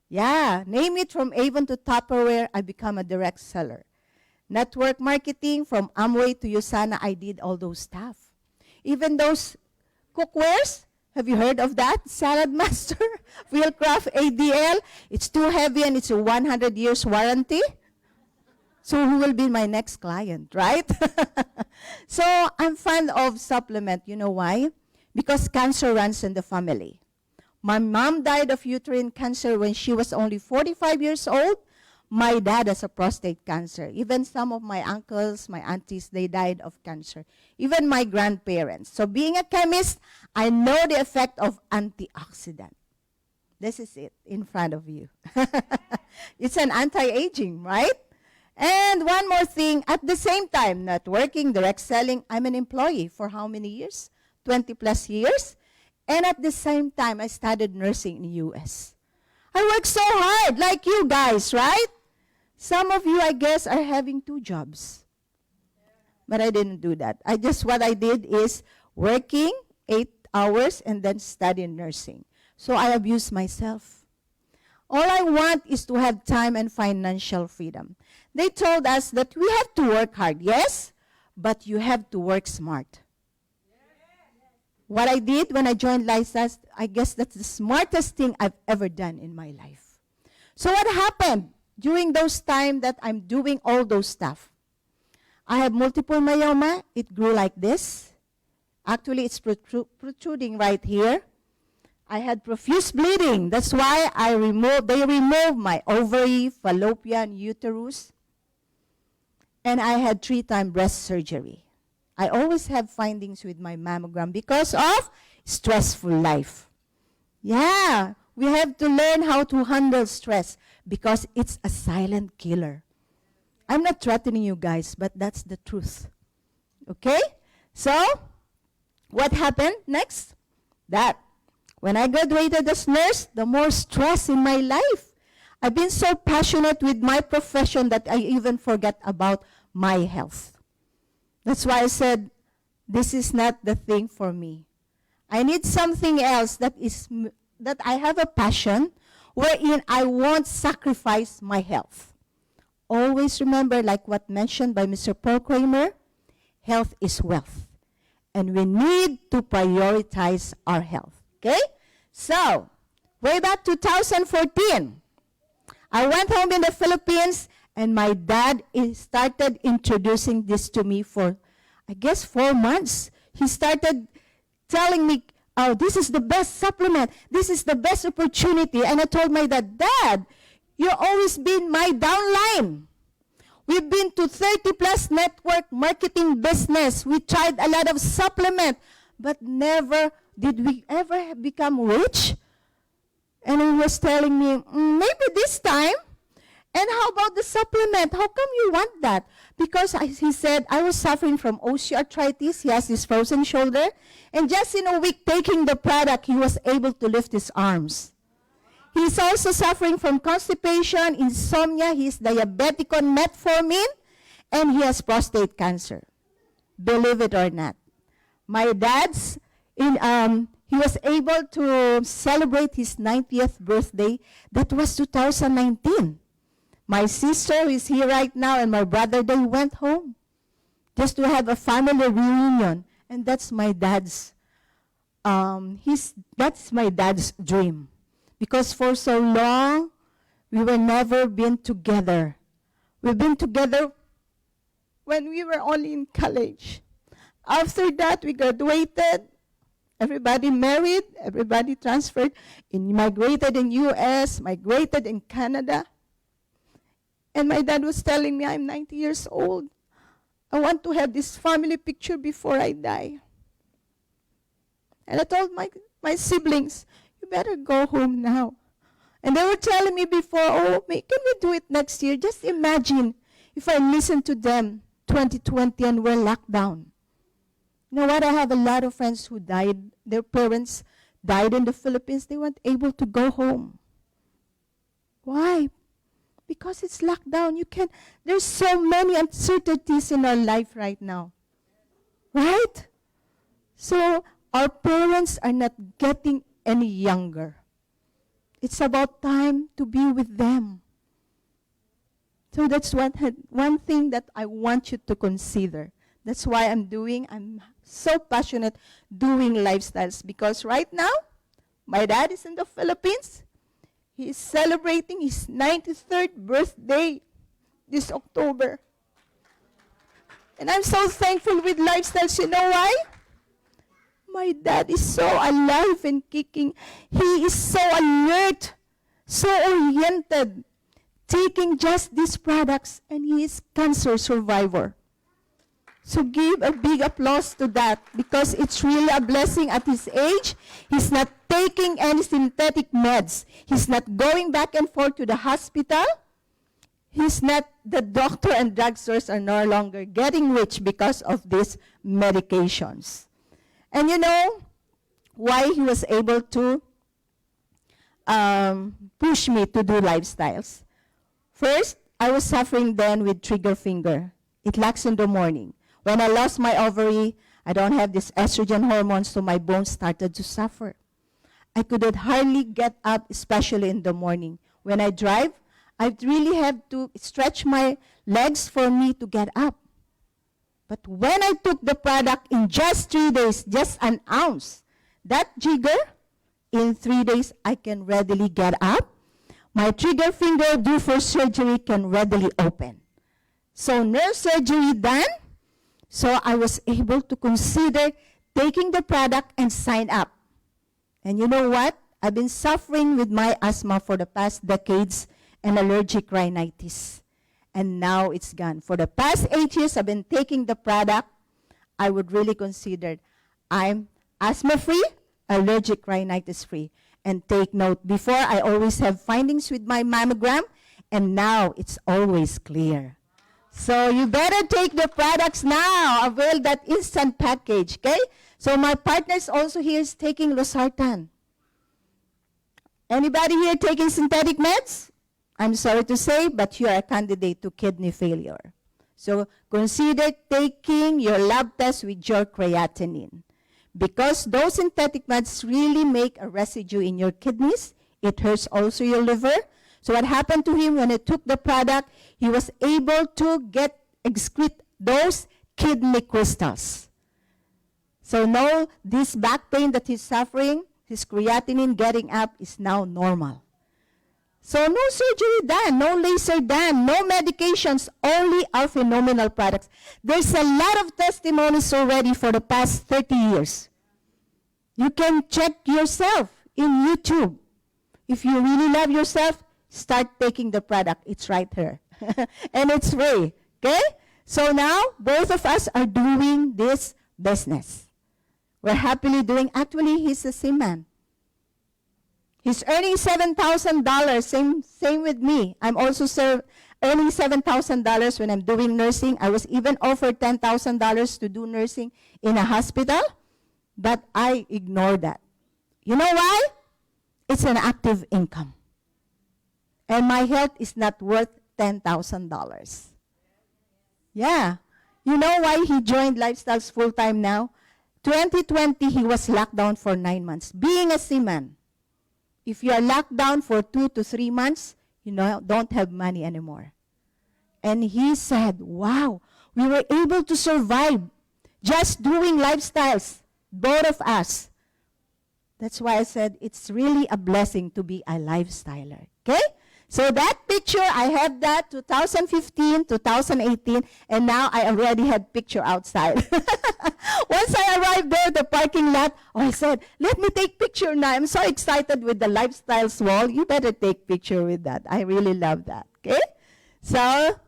Yeah, name it from Avon to Tupperware, I become a direct seller. Network marketing from Amway to Usana, I did all those stuff. Even those cookwares, have you heard of that? Salad Master, Wheelcraft ADL, it's too heavy and it's a 100 years warranty. So who will be my next client, right? So I'm fond of supplement. You know why? Because cancer runs in the family. My mom died of uterine cancer when she was only 45 years old. My dad has a prostate cancer. Even some of my uncles, my aunties, they died of cancer. Even my grandparents. So being a chemist, I know the effect of antioxidant. This is it in front of you. It's an anti-aging, right? And one more thing, at the same time, networking, direct selling, I'm an employee for how many years? 20 plus years. And at the same time, I studied nursing in the U.S. I work so hard, like you guys, right? Some of you, I guess, are having 2 jobs. But I didn't do that. What I did is working 8 hours and then studying nursing. So I abused myself. All I want is to have time and financial freedom. They told us that we have to work hard, yes, but you have to work smart. What I did when I joined License, I guess that's the smartest thing I've ever done in my life. So what happened during those time that I'm doing all those stuff? I have multiple myeloma. It grew like this. Actually, it's protruding right here. I had profuse bleeding. That's why they removed my ovary, fallopian, uterus. And I had 3-time breast surgery. I always have findings with my mammogram because of stressful life. Yeah, we have to learn how to handle stress because it's a silent killer. I'm not threatening you guys, but that's the truth. Okay? So, what happened next? That when I graduated as nurse, the more stress in my life. I've been so passionate with my profession that I even forget about my health. That's why I said, this is not the thing for me. I need something else that I have a passion wherein I won't sacrifice my health. Always remember, like what mentioned by Mr. Paul Kramer, health is wealth. And we need to prioritize our health. Okay? So, way back 2014, I went home in the Philippines and my dad started introducing this to me for, I guess, 4 months. He started telling me, oh, this is the best supplement. This is the best opportunity. And I told my dad, Dad, you've always been my downline. We've been to 30 plus network marketing business. We tried a lot of supplement, but never did we ever become rich. And he was telling me, maybe this time. And how about the supplement? How come you want that? Because he said, I was suffering from osteoarthritis. He has this frozen shoulder. And just in a week taking the product, he was able to lift his arms. He's also suffering from constipation, insomnia. He's diabetic on metformin. And he has prostate cancer. Believe it or not. My dad's, he was able to celebrate his 90th birthday. That was 2019. My sister who is here right now and my brother, they went home just to have a family reunion. And that's my dad's, that's my dad's dream. Because for so long, we were never been together. We've been together when we were only in college. After that, we graduated. Everybody married. Everybody transferred. Migrated in U.S., migrated in Canada. And my dad was telling me, I'm 90 years old. I want to have this family picture before I die. And I told my siblings, you better go home now. And they were telling me before, oh, can we do it next year? Just imagine if I listened to them 2020 and we're locked down. You know what? I have a lot of friends who died. Their parents died in the Philippines. They weren't able to go home. Why? Because it's locked down. There's so many uncertainties in our life right now. Right? So our parents are not getting any younger. It's about time to be with them. So that's one thing that I want you to consider. That's why I'm so passionate doing lifestyles. Because right now, my dad is in the Philippines. He is celebrating his 93rd birthday this October. And I'm so thankful with lifestyles. You know why? My dad is so alive and kicking. He is so alert, so oriented, taking just these products, and he is cancer survivor. So give a big applause to that, because it's really a blessing at his age. He's not taking any synthetic meds. He's not going back and forth to the hospital. The doctor and drugstores are no longer getting rich because of these medications. And you know why he was able to push me to do lifestyles? First, I was suffering then with trigger finger. It lacks in the morning. When I lost my ovary, I don't have this estrogen hormones, so my bones started to suffer. I could hardly get up, especially in the morning. When I drive, I really have to stretch my legs for me to get up. But when I took the product in just 3 days, just an ounce, that jigger, in 3 days, I can readily get up. My trigger finger due for surgery can readily open. So nerve surgery done. So I was able to consider taking the product and sign up. And you know what? I've been suffering with my asthma for the past decades and allergic rhinitis. And now it's gone. For the past 8 years, I've been taking the product. I would really consider I'm asthma-free, allergic rhinitis-free. And take note, before I always have findings with my mammogram, and now it's always clear. So you better take the products now. Avail that instant package, okay? So my partners also here is taking losartan. Anybody here taking synthetic meds? I'm sorry to say, but you are a candidate to kidney failure. So consider taking your lab test with your creatinine. Because those synthetic meds really make a residue in your kidneys. It hurts also your liver. So what happened to him when he took the product, he was able to excrete those kidney crystals. So now this back pain that he's suffering, his creatinine getting up is now normal. So no surgery done, no laser done, no medications, only our phenomenal products. There's a lot of testimonies already for the past 30 years. You can check yourself in YouTube. If you really love yourself, start taking the product. It's right here. And it's free. Okay? So now, both of us are doing this business. We're happily doing, actually, he's a seaman. He's earning $7,000, same with me. I'm also earning $7,000 when I'm doing nursing. I was even offered $10,000 to do nursing in a hospital, but I ignored that. You know why? It's an active income. And my health is not worth $10,000. Yeah. You know why he joined Lifestyles full-time now? 2020, he was locked down for 9 months. Being a seaman, if you are locked down for 2 to 3 months, you know, don't have money anymore. And he said, wow, we were able to survive just doing Lifestyles, both of us. That's why I said it's really a blessing to be a lifestyler. Okay? So that picture, I have that 2015, 2018, and now I already had picture outside. Once I arrived there, the parking lot, I said, let me take picture now. I'm so excited with the Lifestyles wall. You better take picture with that. I really love that. Okay? So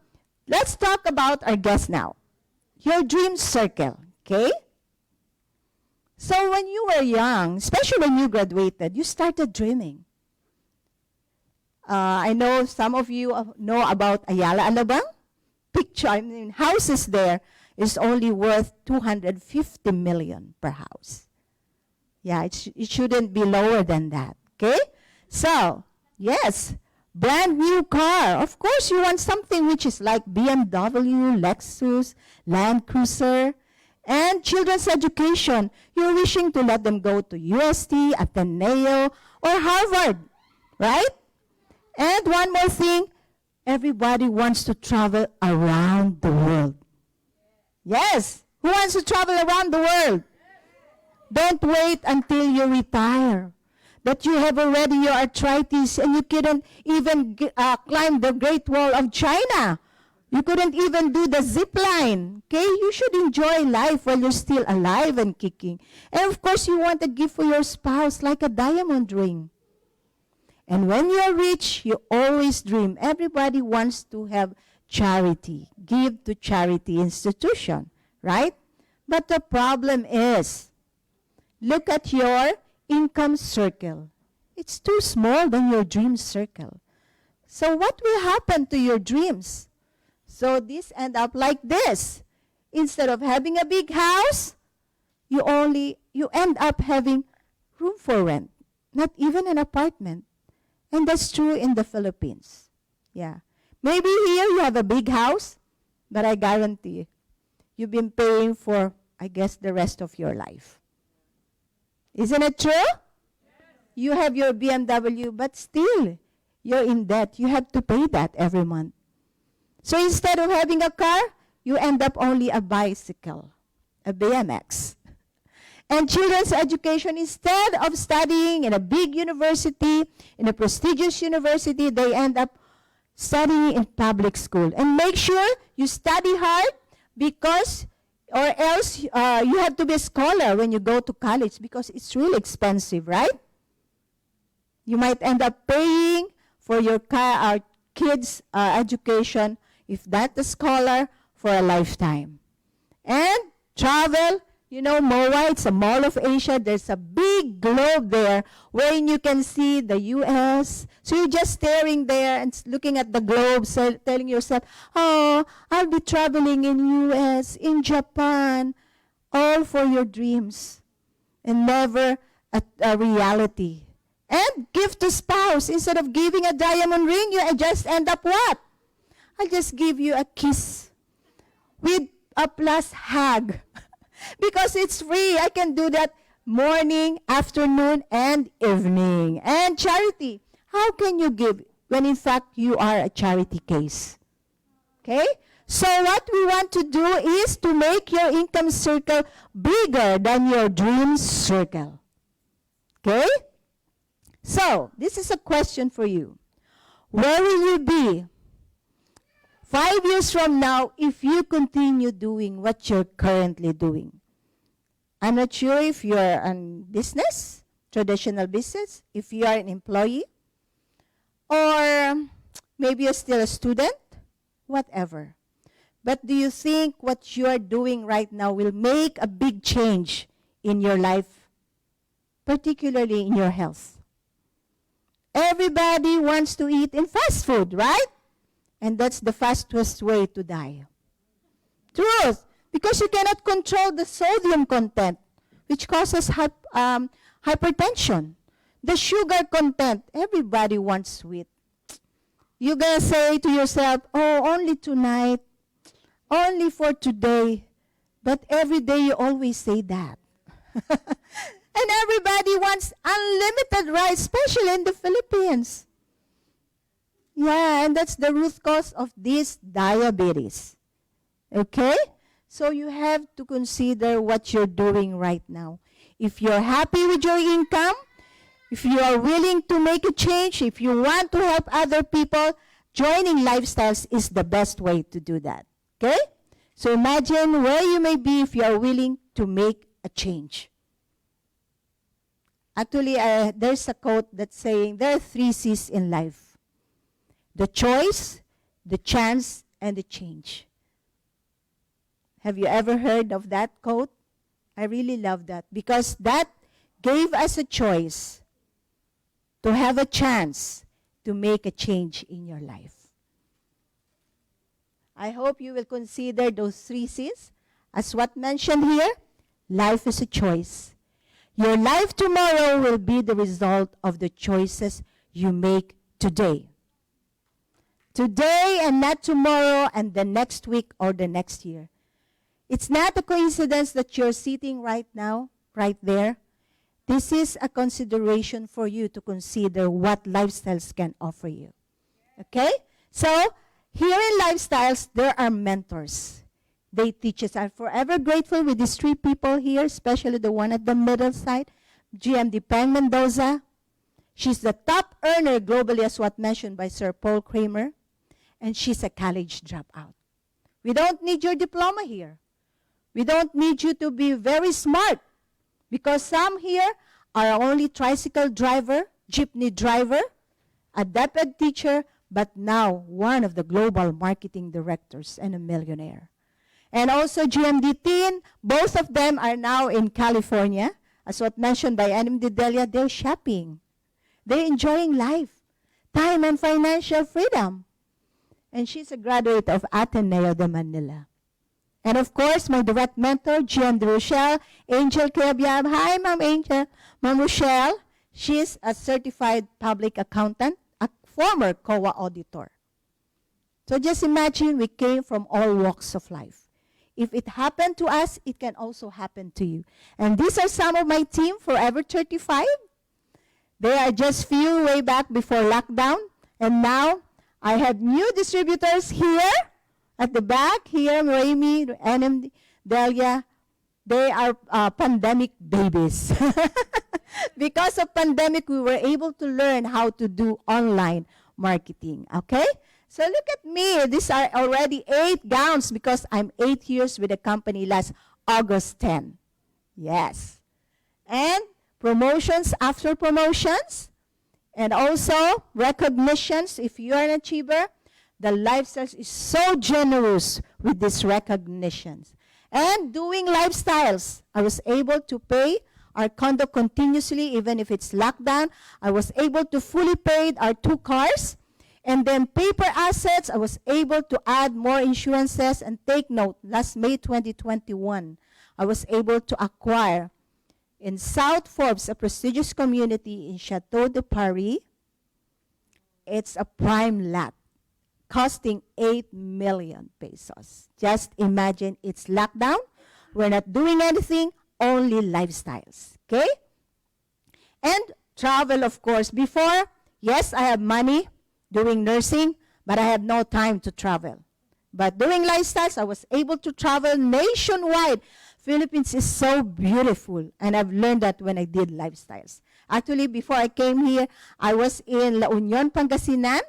let's talk about our guest now. Your dream circle. Okay? So when you were young, especially when you graduated, you started dreaming. I know some of you know about Ayala Alabang. Houses there is only worth 250 million per house. Yeah, it shouldn't be lower than that. Okay? So, yes, brand new car. Of course, you want something which is like BMW, Lexus, Land Cruiser. And children's education, you're wishing to let them go to UST, Ateneo, or Harvard, right? And one more thing, everybody wants to travel around the world. Yes, who wants to travel around the world? Don't wait until you retire, that you have already your arthritis and you couldn't even climb the Great Wall of China. You couldn't even do the zip line. Okay? You should enjoy life while you're still alive and kicking. And of course, you want a gift for your spouse like a diamond ring. And when you're rich, you always dream. Everybody wants to have charity, give to charity institution, right? But the problem is, look at your income circle. It's too small than your dream circle. So what will happen to your dreams? So this end up like this. Instead of having a big house, you end up having room for rent, not even an apartment. And that's true in the Philippines. Yeah. Maybe here you have a big house, but I guarantee you've been paying for, I guess, the rest of your life. Isn't it true? Yes. You have your BMW, but still, you're in debt. You have to pay that every month. So instead of having a car, you end up only a bicycle, a BMX. And children's education, instead of studying in a big university, in a prestigious university, they end up studying in public school. And make sure you study hard because, or else you have to be a scholar when you go to college because it's really expensive, right? You might end up paying for your kids' education, if not a scholar, for a lifetime. And travel. You know, MOA, it's a Mall of Asia. There's a big globe there wherein you can see the U.S. So you're just staring there and looking at the globe, so telling yourself, oh, I'll be traveling in U.S., in Japan, all for your dreams and never a reality. And give to spouse. Instead of giving a diamond ring, you just end up what? I'll just give you a kiss with a plus hug. Because it's free. I can do that morning, afternoon, and evening. And charity. How can you give when in fact you are a charity case? Okay? So what we want to do is to make your income circle bigger than your dream circle. Okay? So, this is a question for you. Where will you be 5 years from now if you continue doing what you're currently doing? I'm not sure if you're in business, traditional business, if you are an employee, or maybe you're still a student, whatever. But do you think what you are doing right now will make a big change in your life, particularly in your health? Everybody wants to eat in fast food, right? And that's the fastest way to die. Truth. Because you cannot control the sodium content, which causes hypertension. The sugar content, everybody wants sweet. You're going to say to yourself, oh, only tonight, only for today. But every day you always say that. And everybody wants unlimited rice, especially in the Philippines. Yeah, and that's the root cause of this diabetes. Okay? So you have to consider what you're doing right now. If you're happy with your income, if you are willing to make a change, if you want to help other people, joining Lifestyles is the best way to do that. Okay? So imagine where you may be if you are willing to make a change. Actually, there's a quote that's saying there are 3 C's in life: the choice, the chance, and the change. Have you ever heard of that quote? I really love that because that gave us a choice to have a chance to make a change in your life. I hope you will consider those 3 C's. As what mentioned here, life is a choice. Your life tomorrow will be the result of the choices you make today. Today and not tomorrow and the next week or the next year. It's not a coincidence that you're sitting right now, right there. This is a consideration for you to consider what Lifestyles can offer you. Okay? So, here in Lifestyles, there are mentors. They teach us. I'm forever grateful with these 3 people here, especially the one at the middle side, GMD Peng Mendoza. She's the top earner globally, as what mentioned by Sir Paul Kramer, and she's a college dropout. We don't need your diploma here. We don't need you to be very smart, because some here are only tricycle driver, jeepney driver, a DepEd teacher, but now one of the global marketing directors and a millionaire. And also GMD Teen, both of them are now in California. As what mentioned by NMD Delia, they're shopping. They're enjoying life, time and financial freedom. And she's a graduate of Ateneo de Manila. And of course, my direct mentor, GMD Rochelle, Angel Keabiab. Hi, Ma'am Angel. Ma'am Rochelle, she's a certified public accountant, a former COA auditor. So just imagine we came from all walks of life. If it happened to us, it can also happen to you. And these are some of my team, Forever 35. They are just few way back before lockdown. And now, I have new distributors here at the back. Here, Raimi, NMD, Delia. They are pandemic babies. Because of pandemic, we were able to learn how to do online marketing. Okay? So look at me. These are already 8 gowns because I'm 8 years with the company last August 10. Yes. And promotions after promotions. And also recognitions. If you are an achiever, the Lifestyles is so generous with these recognitions. And doing Lifestyles, I was able to pay our condo continuously even if it's lockdown. I was able to fully pay our 2 cars. And then paper assets, I was able to add more insurances. And take note, last May 2021, I was able to acquire in South Forbes, a prestigious community in Chateau de Paris. It's a prime lot, costing 8 million pesos. Just imagine, it's lockdown. We're not doing anything, only Lifestyles. Okay? And travel, of course. Before, yes, I have money doing nursing, but I have no time to travel. But doing Lifestyles, I was able to travel nationwide. Philippines is so beautiful, and I've learned that when I did Lifestyles. Actually, before I came here, I was in La Union, Pangasinan.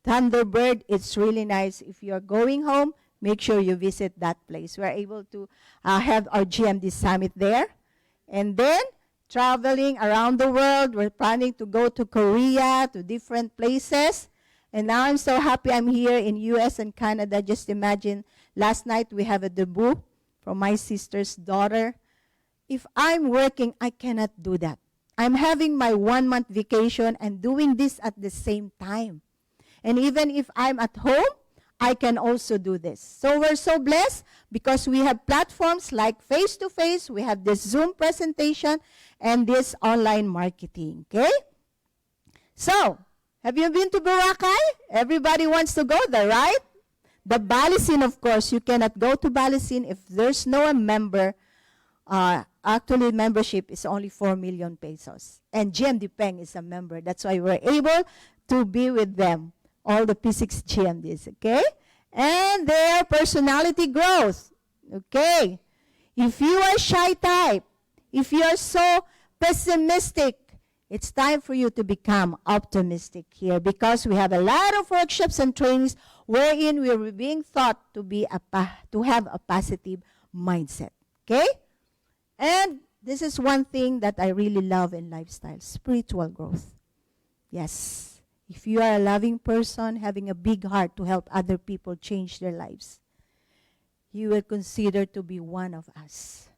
Thunderbird, it's really nice. If you're going home, make sure you visit that place. We're able to have our GMD Summit there. And then, traveling around the world. We're planning to go to Korea, to different places. And now I'm so happy I'm here in US and Canada. Just imagine, last night we have a debut from my sister's daughter. If I'm working, I cannot do that. I'm having my 1-month vacation and doing this at the same time. And even if I'm at home, I can also do this. So we're so blessed because we have platforms like face-to-face, we have this Zoom presentation, and this online marketing, okay? So, have you been to Boracay? Everybody wants to go there, right? The Balisin, of course, you cannot go to Balisin if there's no member. Actually, membership is only 4 million pesos. And GMD Peng is a member. That's why we're able to be with them, all the P6 GMDs, okay? And their personality growth, okay? If you are shy type, if you are so pessimistic, it's time for you to become optimistic here because we have a lot of workshops and trainings wherein we are being taught to have a positive mindset, okay? And this is one thing that I really love in lifestyle, spiritual growth. Yes, if you are a loving person, having a big heart to help other people change their lives, you will consider to be one of us.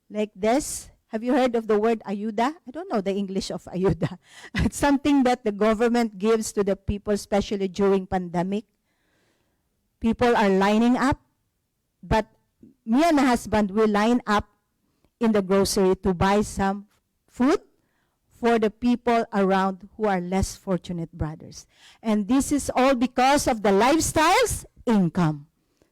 Like this, have you heard of the word ayuda? I don't know the English of ayuda. It's something that the government gives to the people, especially during pandemic. People are lining up, but me and my husband will line up in the grocery to buy some food for the people around who are less fortunate brothers. And this is all because of the lifestyles income.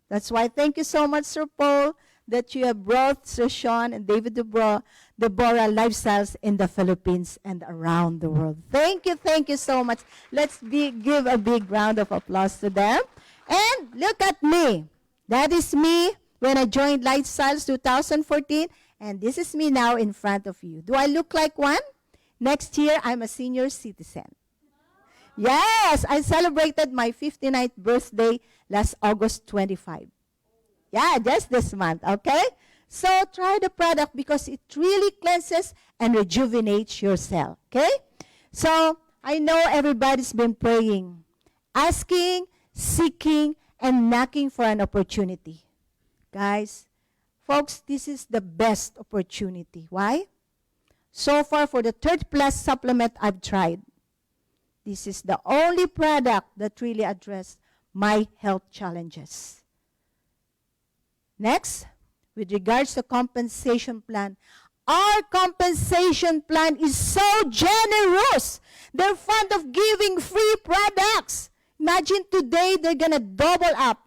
That's why thank you so much, Sir Paul, that you have brought Sir Sean and David Deborah lifestyles in the Philippines and around the world. Thank you so much. Let's give a big round of applause to them. And look at me. That is me when I joined Lifestyles 2014, and this is me now in front of you. Do I look like one? Next year, I'm a senior citizen. Yes, I celebrated my 59th birthday last August 25. Yeah, just this month, okay? So try the product because it really cleanses and rejuvenates your cell, okay? So I know everybody's been praying, asking, seeking, and knocking for an opportunity. Guys, folks, this is the best opportunity. Why? So far, for the Third Plus supplement I've tried, this is the only product that really addressed my health challenges. Next, with regards to compensation plan, our compensation plan is so generous. They're fond of giving free products. Imagine today they're going to double up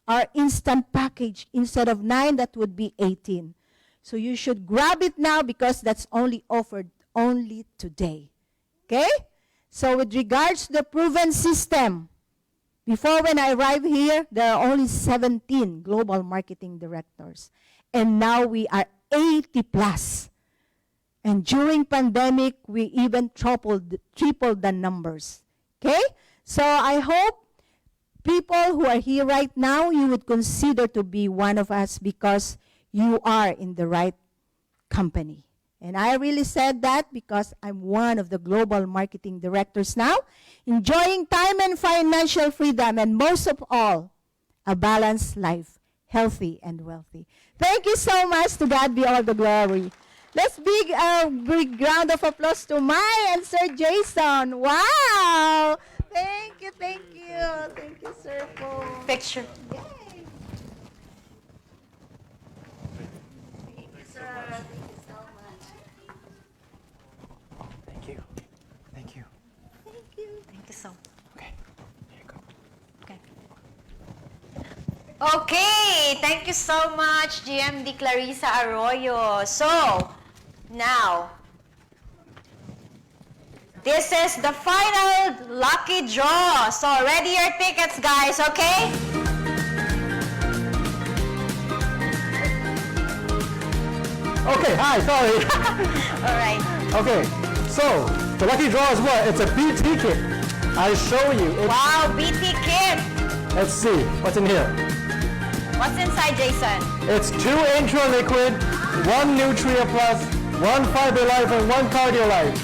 our instant package. Instead of 9, that would be 18. So you should grab it now because that's only offered only today. Okay? So with regards to the proven system, before when I arrived here, there are only 17 global marketing directors. And now we are 80 plus. And during pandemic, we even tripled the numbers. Okay? So I hope people who are here right now, you would consider to be one of us because you are in the right company. And I really said that because I'm one of the global marketing directors now, enjoying time and financial freedom, and most of all, a balanced life, healthy and wealthy. Thank you so much. To God be all the glory. Let's big round of applause to Mai and Sir Jason. Wow! Thank you. Thank you, Sir Paul. Picture. Yay. Thank you, sir. Thank you so much. Thank you. Thank you. Thank you. Thank you so much. Okay, here you go. Okay. Okay, thank you so much, GMD Clarissa Arroyo. So, now, this is the final lucky draw. So, ready your tickets, guys, okay? Okay, hi, sorry. All right. Okay, so the lucky draw is what? It's a BT kit. I'll show you. Wow, BT kit. Let's see what's in here. What's inside, Jason? It's 2 Intra Liquid 1 Nutria Plus, 1 Fiber Life, and 1 Cardio Life.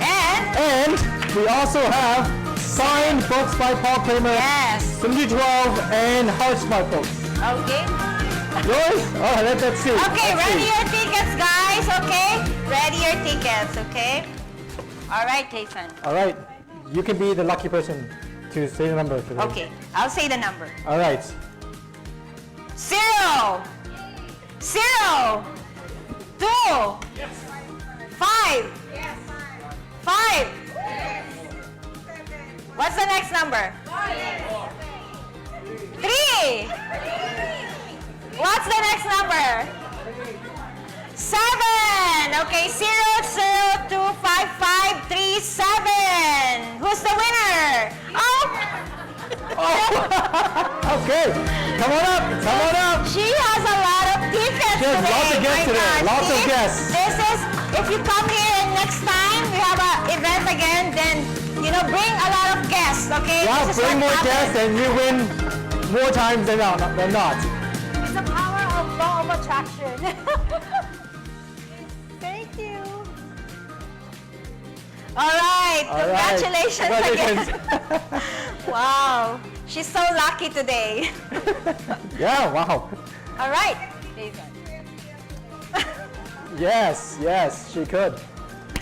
And And we also have signed books by Paul Kramer, yes. Synergy 12, and Heart Smart books. Okay. Yours? Oh, let's see. Okay, Let's ready see. your tickets, guys, okay? Ready your tickets, okay? All right, Jason. All right, you can be the lucky person to say the number today. Okay, I'll say the number. All right. 0, 0, 2, 5, 5. What's the next number? 3. What's the next number? 7. Okay, 0, 0, 2, 5, 5, 3, 7. Who's the winner? Oh, Okay, come on up, come on up. she has a lot of tickets She has today. lots of guests My today, God, lots of see? guests. This is, if you come here and next time we have an event again, then, bring a lot of guests, okay? Yeah, This is bring what more happens. guests and you win more times than not. It's the power of law of attraction. Thank you. All right, All right. congratulations Congratulations. again. Wow, she's so lucky today. Yeah, wow. All right, Jason. Yes, yes, she could.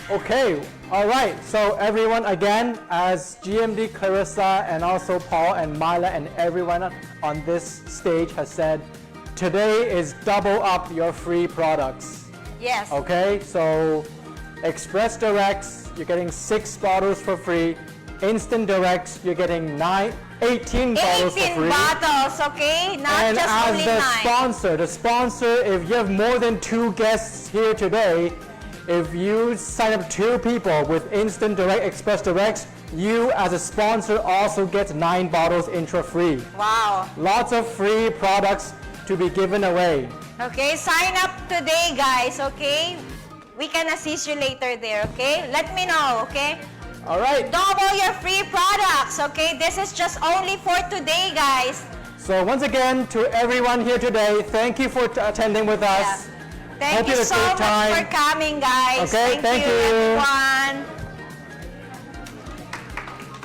Okay, all right. So everyone, again, as GMD Clarissa and also Paul and Myla and everyone on this stage has said, today is double up your free products. Yes. Okay, so Express Directs, you're getting 6 bottles for free. Instant Directs, you're getting 18 bottles for 18 free. bottles, okay? Not And just as only the 9. sponsor, if you have more than 2 guests here today, if you sign up 2 people with Instant Direct Express Directs, you as a sponsor also get 9 bottles intra-free. Wow. Lots of free products to be given away. Okay, sign up today, guys, okay? We can assist you later there, okay? Let me know, okay? All right. Double your free products, okay? This is just only for today, guys. So once again, to everyone here today, thank you for attending with us. Thank Hope you you had a so great much time. for coming, guys. Okay, thank you. everyone.